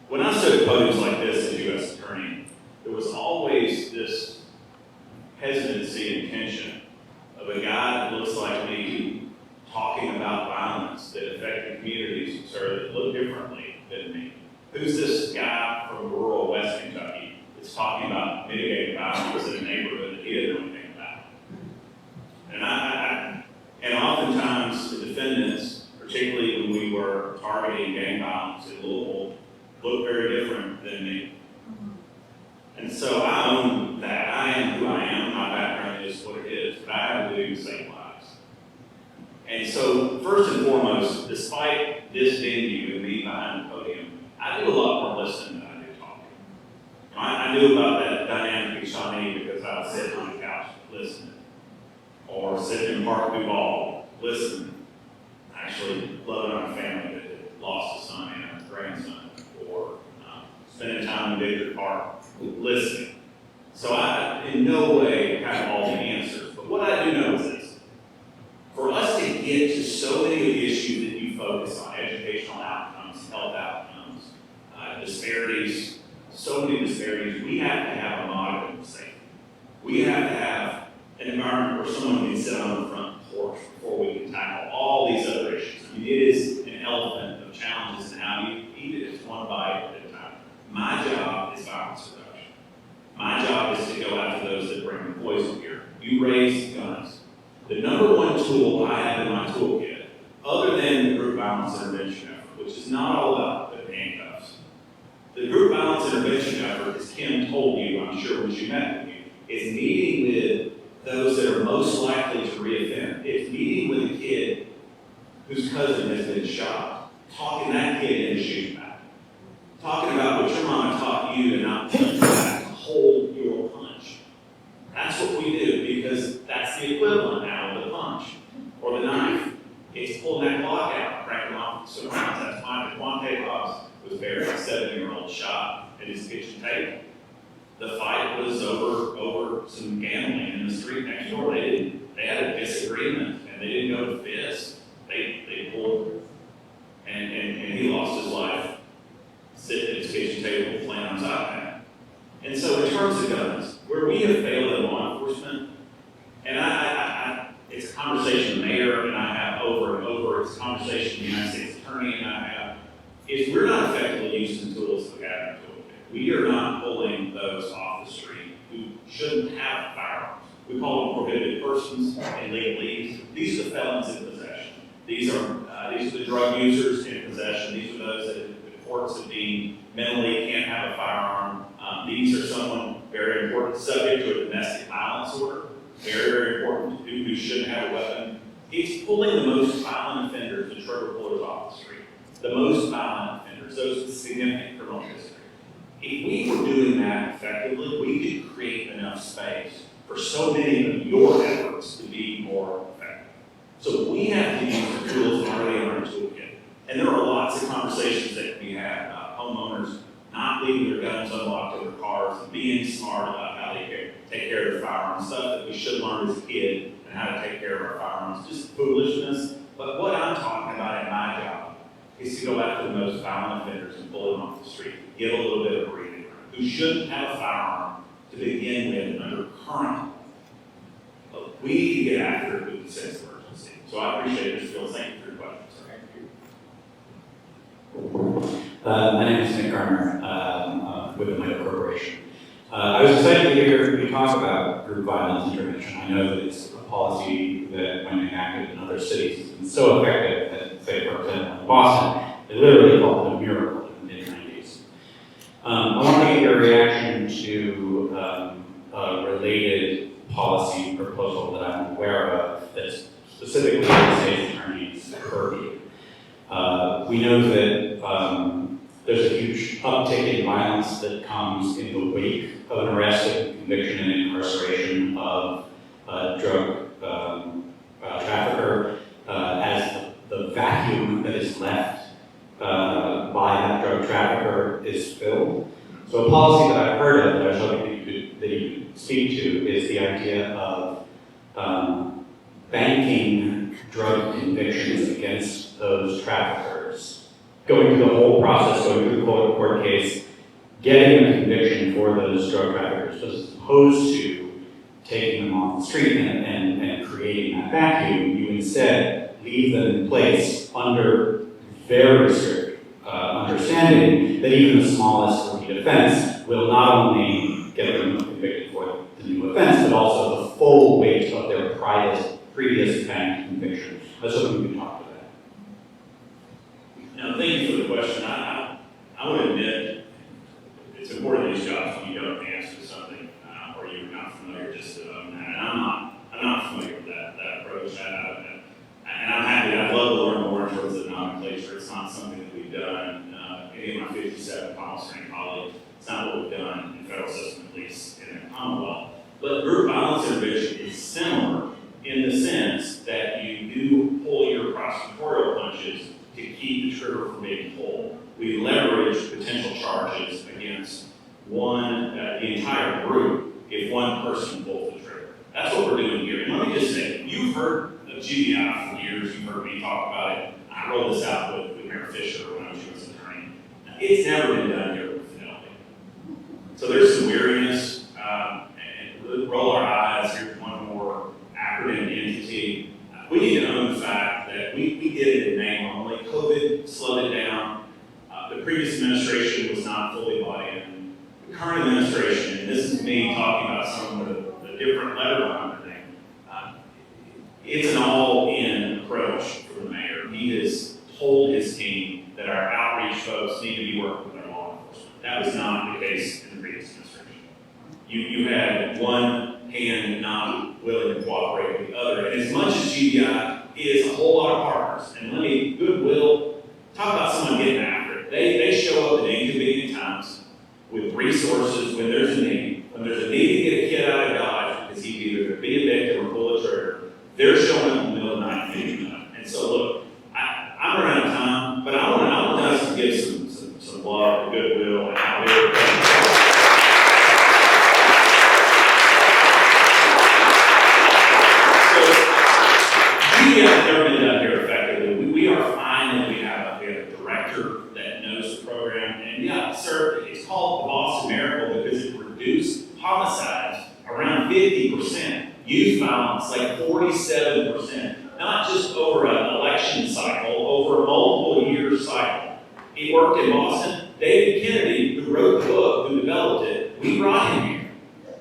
when I stood at podiums like this as U.S. Attorney, there was always this hesitancy and tension of a guy that looks like me talking about violence that affected communities that look differently than me. Who's this guy from rural West Kentucky that's talking about mitigating violence in a neighborhood that he didn't know anything about? And oftentimes the defendants, particularly when we were targeting gang violence in Louisville, look very different than me. And so I own that. I am who I am. My background is what it is. But I have a so, first and foremost, despite this venue and me behind the podium, I do a lot more listening than I do talking. I knew about that dynamic in Shawnee because I was sitting on the couch listening, or sitting in Park Duval listening, actually loving on a family that had lost a son and a grandson, or spending time in Victor Park listening. So I, in no way, have all the answers. But what I do know is this. For us to get to so many of the issues that you focus on, educational outcomes, health outcomes, disparities, so many disparities, we have to have a model of safety. We have to have an environment where someone can sit on the front porch before we can tackle all these other issues. I mean, it is an elephant of challenges and how you eat it. It's one bite at a time. My job is violence reduction. My job is to go after those that bring the poison here. You raise guns. The number one tool I have in my toolkit, other than the group violence intervention effort, which is not all about the handcuffs. The group violence intervention effort, as Kim told you, I'm sure when she met with you, is meeting with those that are most likely to reoffend. It's meeting with a kid whose cousin has been shot, talking that kid into shooting back. Talking about what your mama taught you to not punch back, to hold your punch. That's what we do, because that's the equivalent now of the punch or the knife. It's pulling that block out, cracking off some rounds. That's why Devontae Hobbs was buried, a 7-year-old shot at his kitchen table. The fight was over some gambling in the street next door. They had a disagreement and they didn't go to fists. They pulled, and he lost his life sitting at his kitchen table playing on top of that. And so in terms of guns, where we have failed in law enforcement, and it's a conversation the mayor and I have over and over, it's a conversation the United States Attorney and I have, is we're not effectively using the tools that we have in our toolkit. We are not pulling those off the street who shouldn't have firearms. We call them prohibited persons and legalese. These are the felons in possession. These are the drug users in possession. These are those that the courts have deemed mentally can't have a firearm. These are someone very important, subject to a domestic violence order, very, very important, who shouldn't have a weapon. It's pulling the most violent offenders, the trigger pullers off the street. The most violent offenders, those with significant criminal history. If we were doing that effectively, we could create enough space for so many of your efforts to be more effective. So we have to use the tools already in our toolkit. And there are lots of conversations that we have about homeowners not leaving their guns unlocked in their cars and being smart about how they take care of their firearms, stuff that we should learn as a kid and how to take care of our firearms, just foolishness. But what I'm talking about in my job is to go after the most violent offenders and pull them off the street, give a little bit of breathing room, who shouldn't have a firearm to begin with under current. But we need to get after it with the sense of urgency. So I appreciate this, Phil. Thank you for your questions. My name is Nick Garner with the Middle Corporation. I was excited to hear you talk about group violence intervention. I know that it's a policy that, when enacted in other cities, has been so effective that, say, for example, in Boston, they literally called it a miracle in the mid-90s. I want to get your reaction to a related policy proposal that I'm aware of that's specifically in the state attorney's purview. We know that there's a huge uptick in violence that comes in the wake of an arrest and conviction and incarceration of a drug trafficker, as the vacuum that is left by that drug trafficker is filled. So a policy that I've heard of that I was hoping that you could speak to is the idea of banking drug convictions against those traffickers, going through the whole process, going through the court case, getting a conviction for those drug traffickers, as opposed to taking them off the street and creating that vacuum. You instead leave them in place under very strict understanding that even the smallest repeat offense will not only get them convicted for the new offense, but also the full weight of their previous bank conviction. I was hoping we could talk about that. Now, thank you for the question. I would admit it's important in these jobs when you don't answer something or you're not familiar just and I'm not familiar with that approach. And I'm happy It's not something that we've done, any of my 57 policy colleagues. It's not what we've done in the federal system, at least in the Commonwealth. But group violence intervention is similar in the sense that you do pull your prosecutorial punches to keep the trigger from being pulled. We leverage potential charges against the entire group if one person pulls the trigger. That's what we're doing here. And let me just say, you've heard of GBI for years. You've heard me talk about it. I rolled this out with Mayor Fisher when I was U.S. Attorney. It's never been done here with fidelity. So there's some weariness, and we'll roll our eyes. Here's one more acronym entity. We need to own the fact that we did it in name only. COVID slowed it down. The previous administration was not fully bought in. The current administration, and this is me talking about some of the different letter behind the name, it's an all-in approach for the mayor. He has told his team that our outreach folks need to be working with our law enforcement. That was not the case in the previous administration. You had one hand not willing to cooperate with the other. And as much as GBI is a whole lot of partners, and let me, goodwill, talk about someone getting after it. They show up at inconvenient times with resources when there's a need. When there's a need to get a kid out of Dodge because he'd either be a victim or pull a trigger, they're showing up in the middle of the night and getting up. And so look, I'm running out of time, but I want us to give some love and goodwill and out there. GBI has never been done here effectively. We are fine that we have a director that knows the program. And yeah, sir, it's called the Boston Miracle because it reduced homicides around 50%. Youth violence, like 47%, not just over an election cycle, over a multiple year cycle. It worked in Boston. David Kennedy, who wrote the book, who developed it, we brought him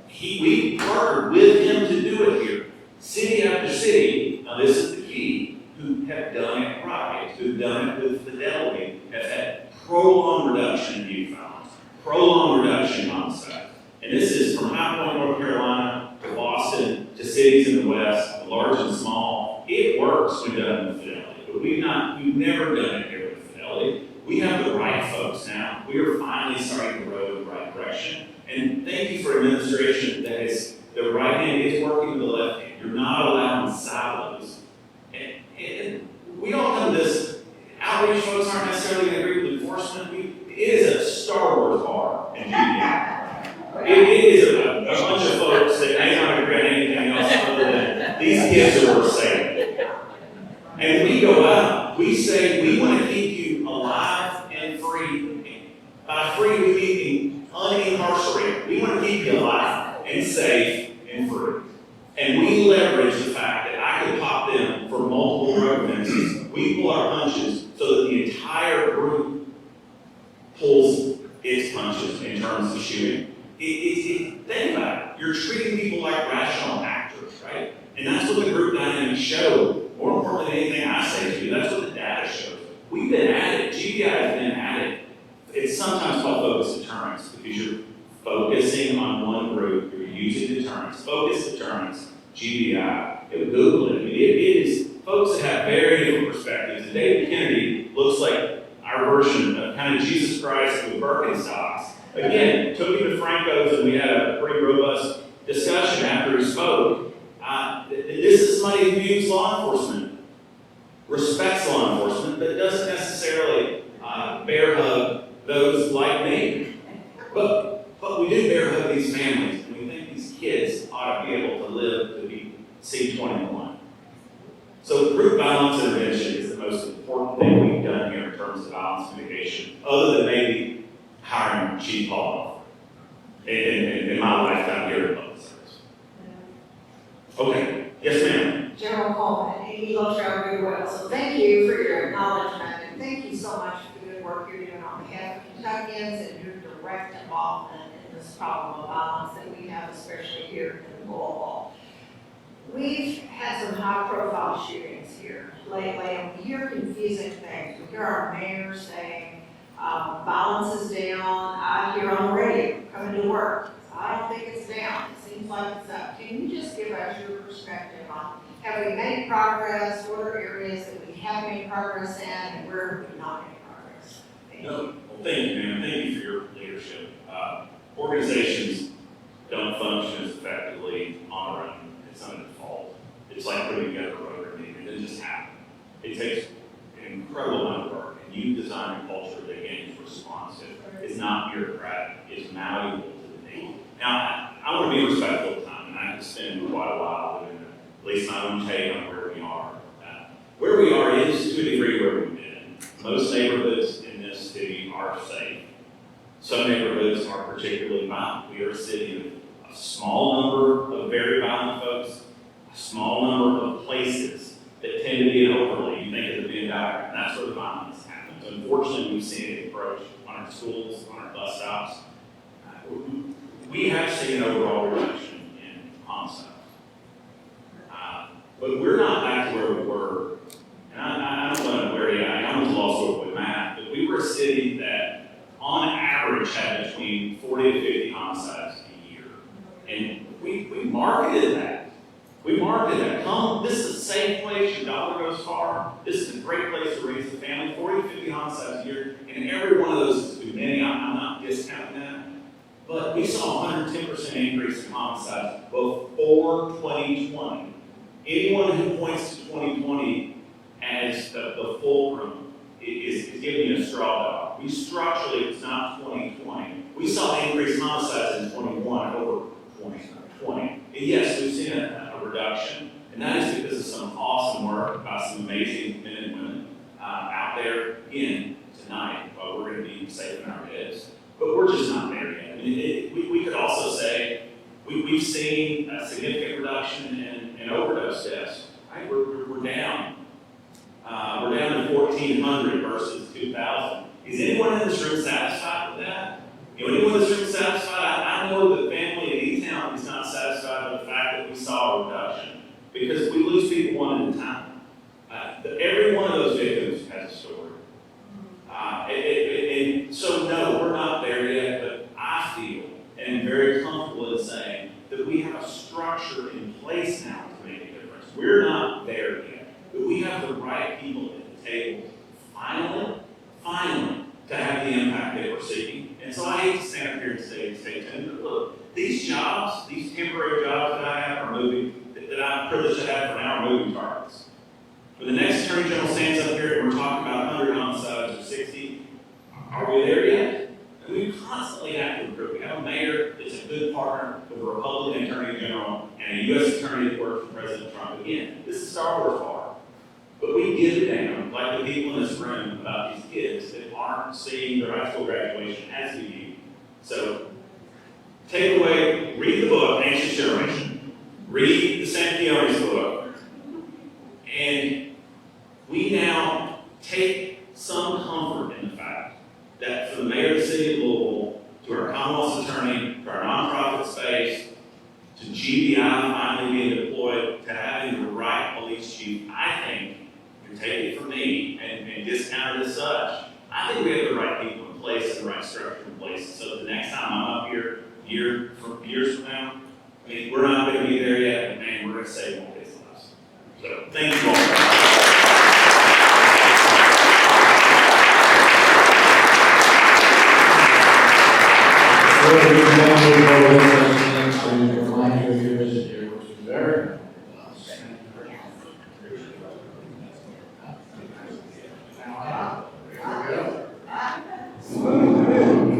here. We partnered with him to do it here. City after city, now this is the key, who have done it right, who've done it with fidelity, have had prolonged reduction in youth violence, prolonged reduction in homicide. And this is from High Point, North Carolina, to Boston, to cities in the West, large and small. It works when done with fidelity, but we've never done it here with fidelity. We have the right folks now. We are finally starting to row in the right direction. And thank you for administration that is, the right hand is working with the left hand. You're not allowing silos. And we don't come to this, outreach folks aren't necessarily going to agree with enforcement. It is a Star Wars bar in GBI. It is a bunch of folks that may not agree on anything else other than these kids are worth saving. And we go out, we say we want to keep you alive and free. By free, we mean unincarcerated. We want to keep you alive and safe and free. And we leverage the fact that I could pop them for multiple drug offenses. We pull our punches so that the entire group pulls its punches in terms of shooting. Think about it. You're treating people like rational actors, right? And that's what the group dynamics show. More importantly than anything I say to you, that's what the data shows. We've been at it. GBI has been at it. It's sometimes called focused deterrence because you're focusing on one group. You're using deterrence. Focused deterrence, GBI. Google it. I mean, it is folks that have very different perspectives. And David Kennedy looks like our version of kind of Jesus Christ with Birkenstocks. Again, took him to Franco's and we had a pretty robust discussion after he spoke. This is somebody who views law enforcement, respects law enforcement, but doesn't necessarily bear hug those like me. But we do bear hug these families, and we think these kids ought to be able to live to be C21. So group violence intervention is the most important thing we've done here in terms of violence mitigation, other than maybe hiring Chief Paul in my lifetime here at Public Service. Okay, yes ma'am. General Coleman, and you looked out very well. So thank you for your acknowledgement, and thank you so much for the good work you're doing on behalf of Kentuckians and your direct involvement in this problem of violence that we have, especially here in Louisville. We've had some high-profile shootings here lately, and we hear confusing things. We hear our mayor saying violence is down. I hear on the radio coming to work. I don't think it's down. It seems like it's up. Can you just give us your perspective on have we made progress? What are areas that we have made progress in and where we've not made progress. Thank you. No, well, thank you, ma'am. Thank you for your leadership. Organizations don't function as effectively on their own. It's not a default. It's like putting together a Rotary meeting. It doesn't just happen. It takes an incredible amount of work, and you design a culture that, again, is responsive. It's not bureaucratic. It's malleable to the need. Now, I want to be respectful of time, and I have to spend quite a while doing at least my own take on where we are. Where we are is, to a degree, where we've been. Most neighborhoods in this city are safe. Some neighborhoods are particularly violent. We are a city of a small number of very violent folks, a small number of places that tend to be an overlay. You think of the Venn diagram, that's where the violence happens. Unfortunately, we've seen it approach on our schools, on our bus stops. We have seen an overall reduction in homicides. But we're not back to where we were. And I don't know where yet. I almost lost over with math, but we were a city that on average had between 40 to 50 homicides a year. And we marketed that. We marketed that. Come, this is a safe place, your dollar goes far. This is a great place to raise a family. 40 to 50 homicides a year. And every one of those is too many. I'm not discounting that. But we saw a 110% increase in homicides both for 2020. Anyone who points to 2020 as the fulcrum is giving you a straw dog. We structurally, it's not 2020. We saw increased homicides in 21 over 2020. And yes, we've seen a reduction, and that is because of some awesome work by some amazing men and women out there, again, tonight, while we're going to be safe in our beds. But we're just not there yet. I mean, we could also say we've seen a significant reduction in overdose deaths. Right? We're down. We're down to 1,400 versus 2,000. Is anyone in this room satisfied with that? Anyone in this room satisfied? I know the family in E-Town is not satisfied with the fact that we saw a reduction because we lose people one at a time. Every one of those victims has a story. And so, no, we're not there yet, but I feel and am very comfortable in saying that we have a structure in place now to make a difference. We're not there yet, but we have the right people at the table, finally, to have the impact that we're seeking. And so I hate to stand up here and stay tuned, but look, these jobs, these temporary jobs that I have are moving, that I'm privileged to have for now are moving targets. When the next Attorney General stands up here and we're talking about 100 homicides or 60, are we there yet? And we constantly have to improve. We have a mayor that's a good partner with a Republican Attorney General and a U.S. Attorney that works for President Trump. Again, this is Star Wars bar. But we give it down, like the people in this room, about these kids that aren't seeing their high school graduation as we do. So, take away, read the book, Anxious Generation. Read the Sankionis book. And we now take some comfort in the fact that for the mayor of the city of Louisville, to our Commonwealth's attorney, to our nonprofit space, to GBI finally being deployed, to having the right police chief, I think, and take it from me and discount it as such, I think we have the right people in place and the right structure in place. So the next time I'm up here, years from now, I mean, we're not going to be there yet, but man, we're going to save more kids' lives. So thank you all.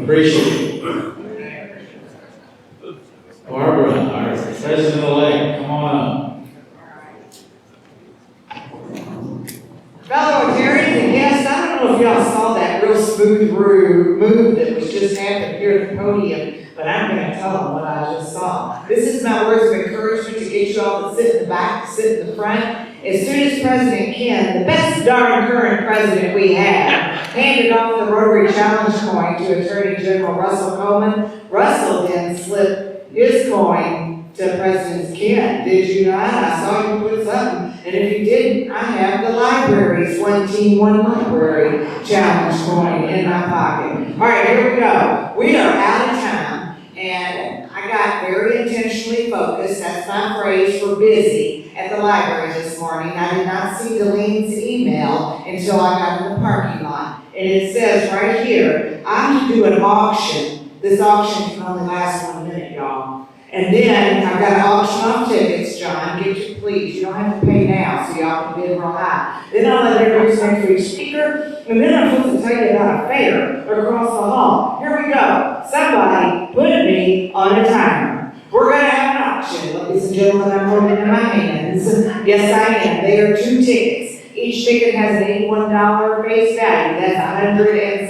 Appreciate it. Barbara, our president-elect, come on up. Fellow Rotarians and guests, I don't know if y'all saw that real smooth move that was just happening here at the podium, but I'm going to tell them what I just saw. This is my words of encouragement to get you all to sit in the back, to sit in the front. As soon as President Ken, the best darn current president we have, handed off the Rotary Challenge coin to Attorney General Russell Coleman, Russell then slipped his coin to President Ken. Did you not? I saw you put something. And if you didn't, I have the library's One Team, One Library Challenge coin in my pocket. All right, here we go. We are out of time, and I got very intentionally focused. That's my phrase for busy. And at the library this morning. I did not see Delene's email until I got in the parking lot. And it says right here, I'm to do an auction. This auction can only last 1 minute, y'all. And then I've got to auction off tickets, John, get you please. You don't have to pay now, so y'all can bid real high. Then I'll let introduce next week's speaker, and then I'm supposed to tell you about a fair across the hall. Here we go. Somebody put me on a timer. We're going to have an auction, ladies and gentlemen. I'm holding in my hands. Yes, I am. They are 2 tickets. Each ticket has an $81 face value. That's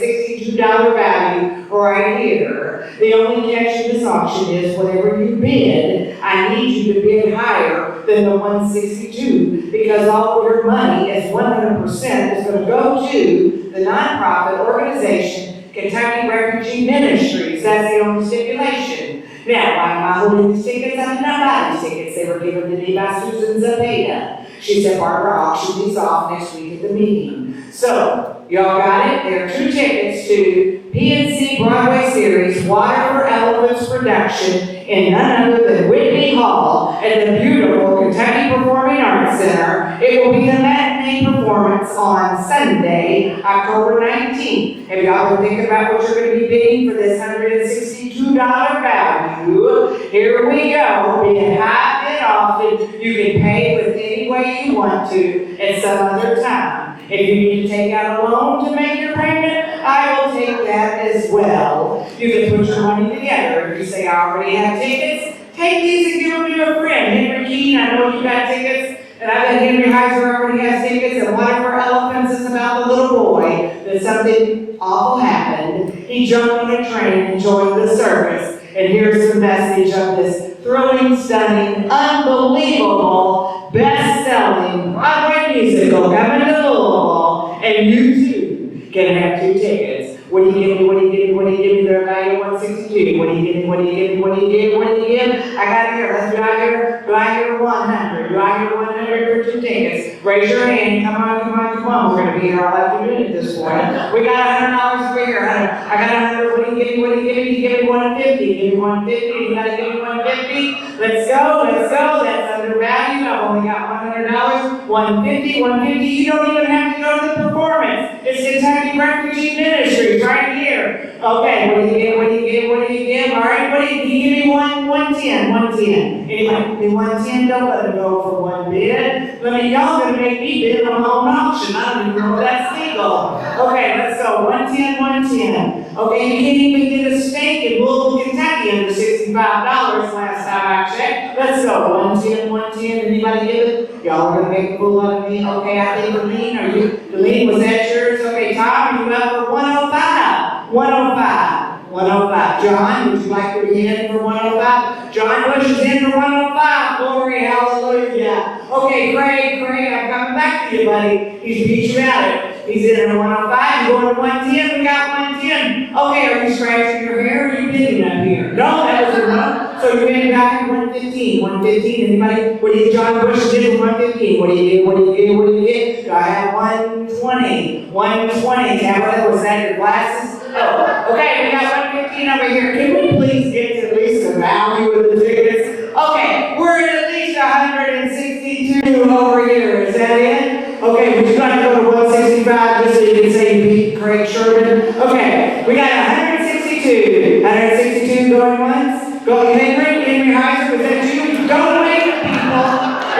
$162 value right here. The only catch in this auction is whatever you bid, I need you to bid higher than the $162 because all of your money is 100% is going to go to the nonprofit organization Kentucky Refugee Ministries. That's the only stipulation. Now, why am I holding these tickets? I did not buy these tickets. They were given to me by Susan Zapata. She said, Barbara, auction these off next week at the meeting. So, y'all got it? There are 2 tickets to PNC Broadway series, Water for Elephants production in none other than Whitney Hall at the beautiful Kentucky Performing Arts Center. It will be the matinee performance on Sunday, October 19th. If y'all been thinking about what you're going to be bidding for this $162 value, here we go. Being high bid often, you can pay with any way you want to at some other time. If you need to take out a loan to make your payment, I will take that as well. You can put your money together. If you say, I already have tickets, take these and give them to your friend. Henry Keene, I know you got tickets. And I bet Henry Heiser already has tickets. And Water for Elephants is about the little boy that something awful happened. He jumped on a train and joined the circus. And here's the message of this thrilling, stunning, unbelievable, best-selling Broadway musical coming to Louisville. And you too can have 2 tickets. What do you give me? What do you give me? What do you give me? They're valued $162. What do you give me? What do you give me? What do you give? What do you give? I got it here. Let's do I hear 100? Do I hear 100 for 2 tickets? Raise your hand. Come on, come on, come on. We're gonna be here all afternoon at this point. We got $100 over here. I got 100. What do you give me? What do you give me? You give me 150. Give me 150. You gotta give me 150. Let's go. Let's go. That's undervalued. I've only got $100. 150. 150. You don't even have to go to the performance. It's Kentucky Refugee Ministries right here. Okay, what do you give? What do you give? What do you give? All right, what do you give me? 110. 110. Anybody give me 110? Don't let it go for 1 bid. Y'all gonna make me bid on my own auction. I don't even know if that's legal. Okay, let's go. 110. 110. Okay, you can't even get a steak in Louisville, Kentucky under $65 last time I checked. Let's go. 110. 110. Anybody give it? Y'all are gonna make a fool out of me. Okay, I think Delene, was that yours? Okay, Tom, are you up for 105? 105. 105. John, would you like to be in for 105? John Bush is in for 105. Glory, hallelujah. Okay, Craig, I'm coming back to you, buddy. He's beat you at it. He's in at 105. You going to 110? We got 110. Okay, are you scratching your hair or are you bidding up here? No, that was a no. So you're in back at 115. 115. Anybody? What do you, John Bush did for 115? What do you get? What do you get? What do you get? Do I have 120? 120. Tamara, was that your glasses? Oh, okay, we got 115 over here. Can we please get to at least the value of the tickets? Okay, we're at least 162 over here. Is that it? Okay, would you like to go to 165 just so you can say you beat Craig Sherman? Okay, we got 162. 162 going once. Going Henry Heiser, was that you? Don't wait, people,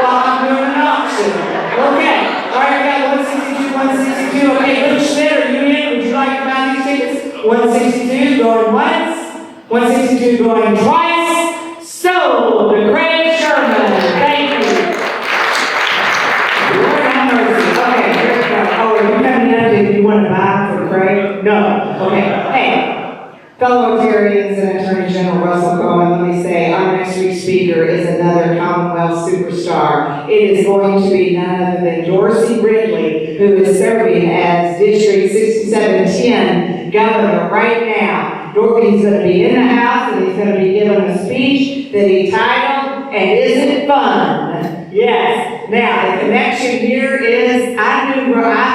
while I'm doing an auction. Okay, all right, we got 162, 162. Okay, Luke Schmidt, are you in? Would you like to buy these tickets? 162 going once. 162 going twice. Sold to Craig Sherman. Thank you. Lord have mercy. Okay, here we go. Oh, are you coming up if you want to buy for Craig? No. Okay. Hey. Fellow Rotarians and Attorney General Russell Coleman, let me say our next week's speaker is another Commonwealth superstar. It is going to be none other than Dorsey Ridley, who is serving as District 6710 governor right now. He's going to be in the House and he's going to be giving a speech that he titled, "And Isn't It Fun?" Yes. Now, the connection here is, I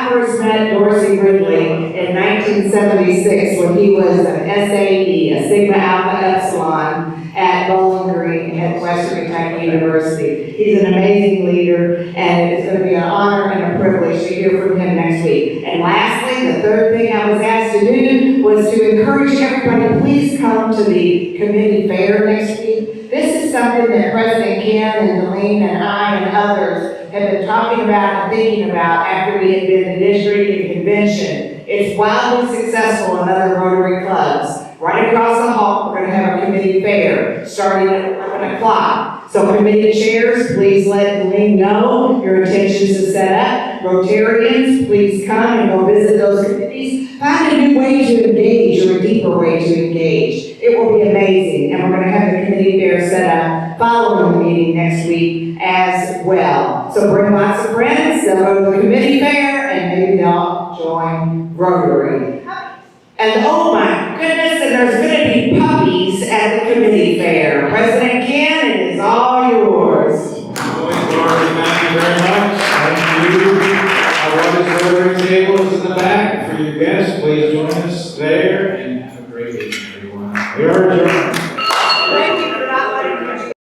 first met Dorsey Ridley in 1976 when he was an SAE, a Sigma Alpha Epsilon, at Bowling Green at Western Kentucky University. He's an amazing leader, and it's going to be an honor and a privilege to hear from him next week. And lastly, the third thing I was asked to do was to encourage everybody to please come to the committee fair next week. This is something that President Ken and Delene and I and others have been talking about and thinking about after we had been to district and convention. It's wildly successful in other Rotary clubs. Right across the hall, we're going to have a committee fair starting at 11 o'clock. So committee chairs, please let Delene know your intentions to set up. Rotarians, please come and go visit those committees. Find a new way to engage or a deeper way to engage. It will be amazing. And we're going to have the committee fair set up following the meeting next week as well. So bring lots of friends, they'll go to the committee fair, and maybe they'll join Rotary. And oh my goodness, and there's going to be puppies at the committee fair. President Ken, it is all yours. Lori, thank you very much. Thank you. Our Rotary table is in the back. For your guests, please join us there.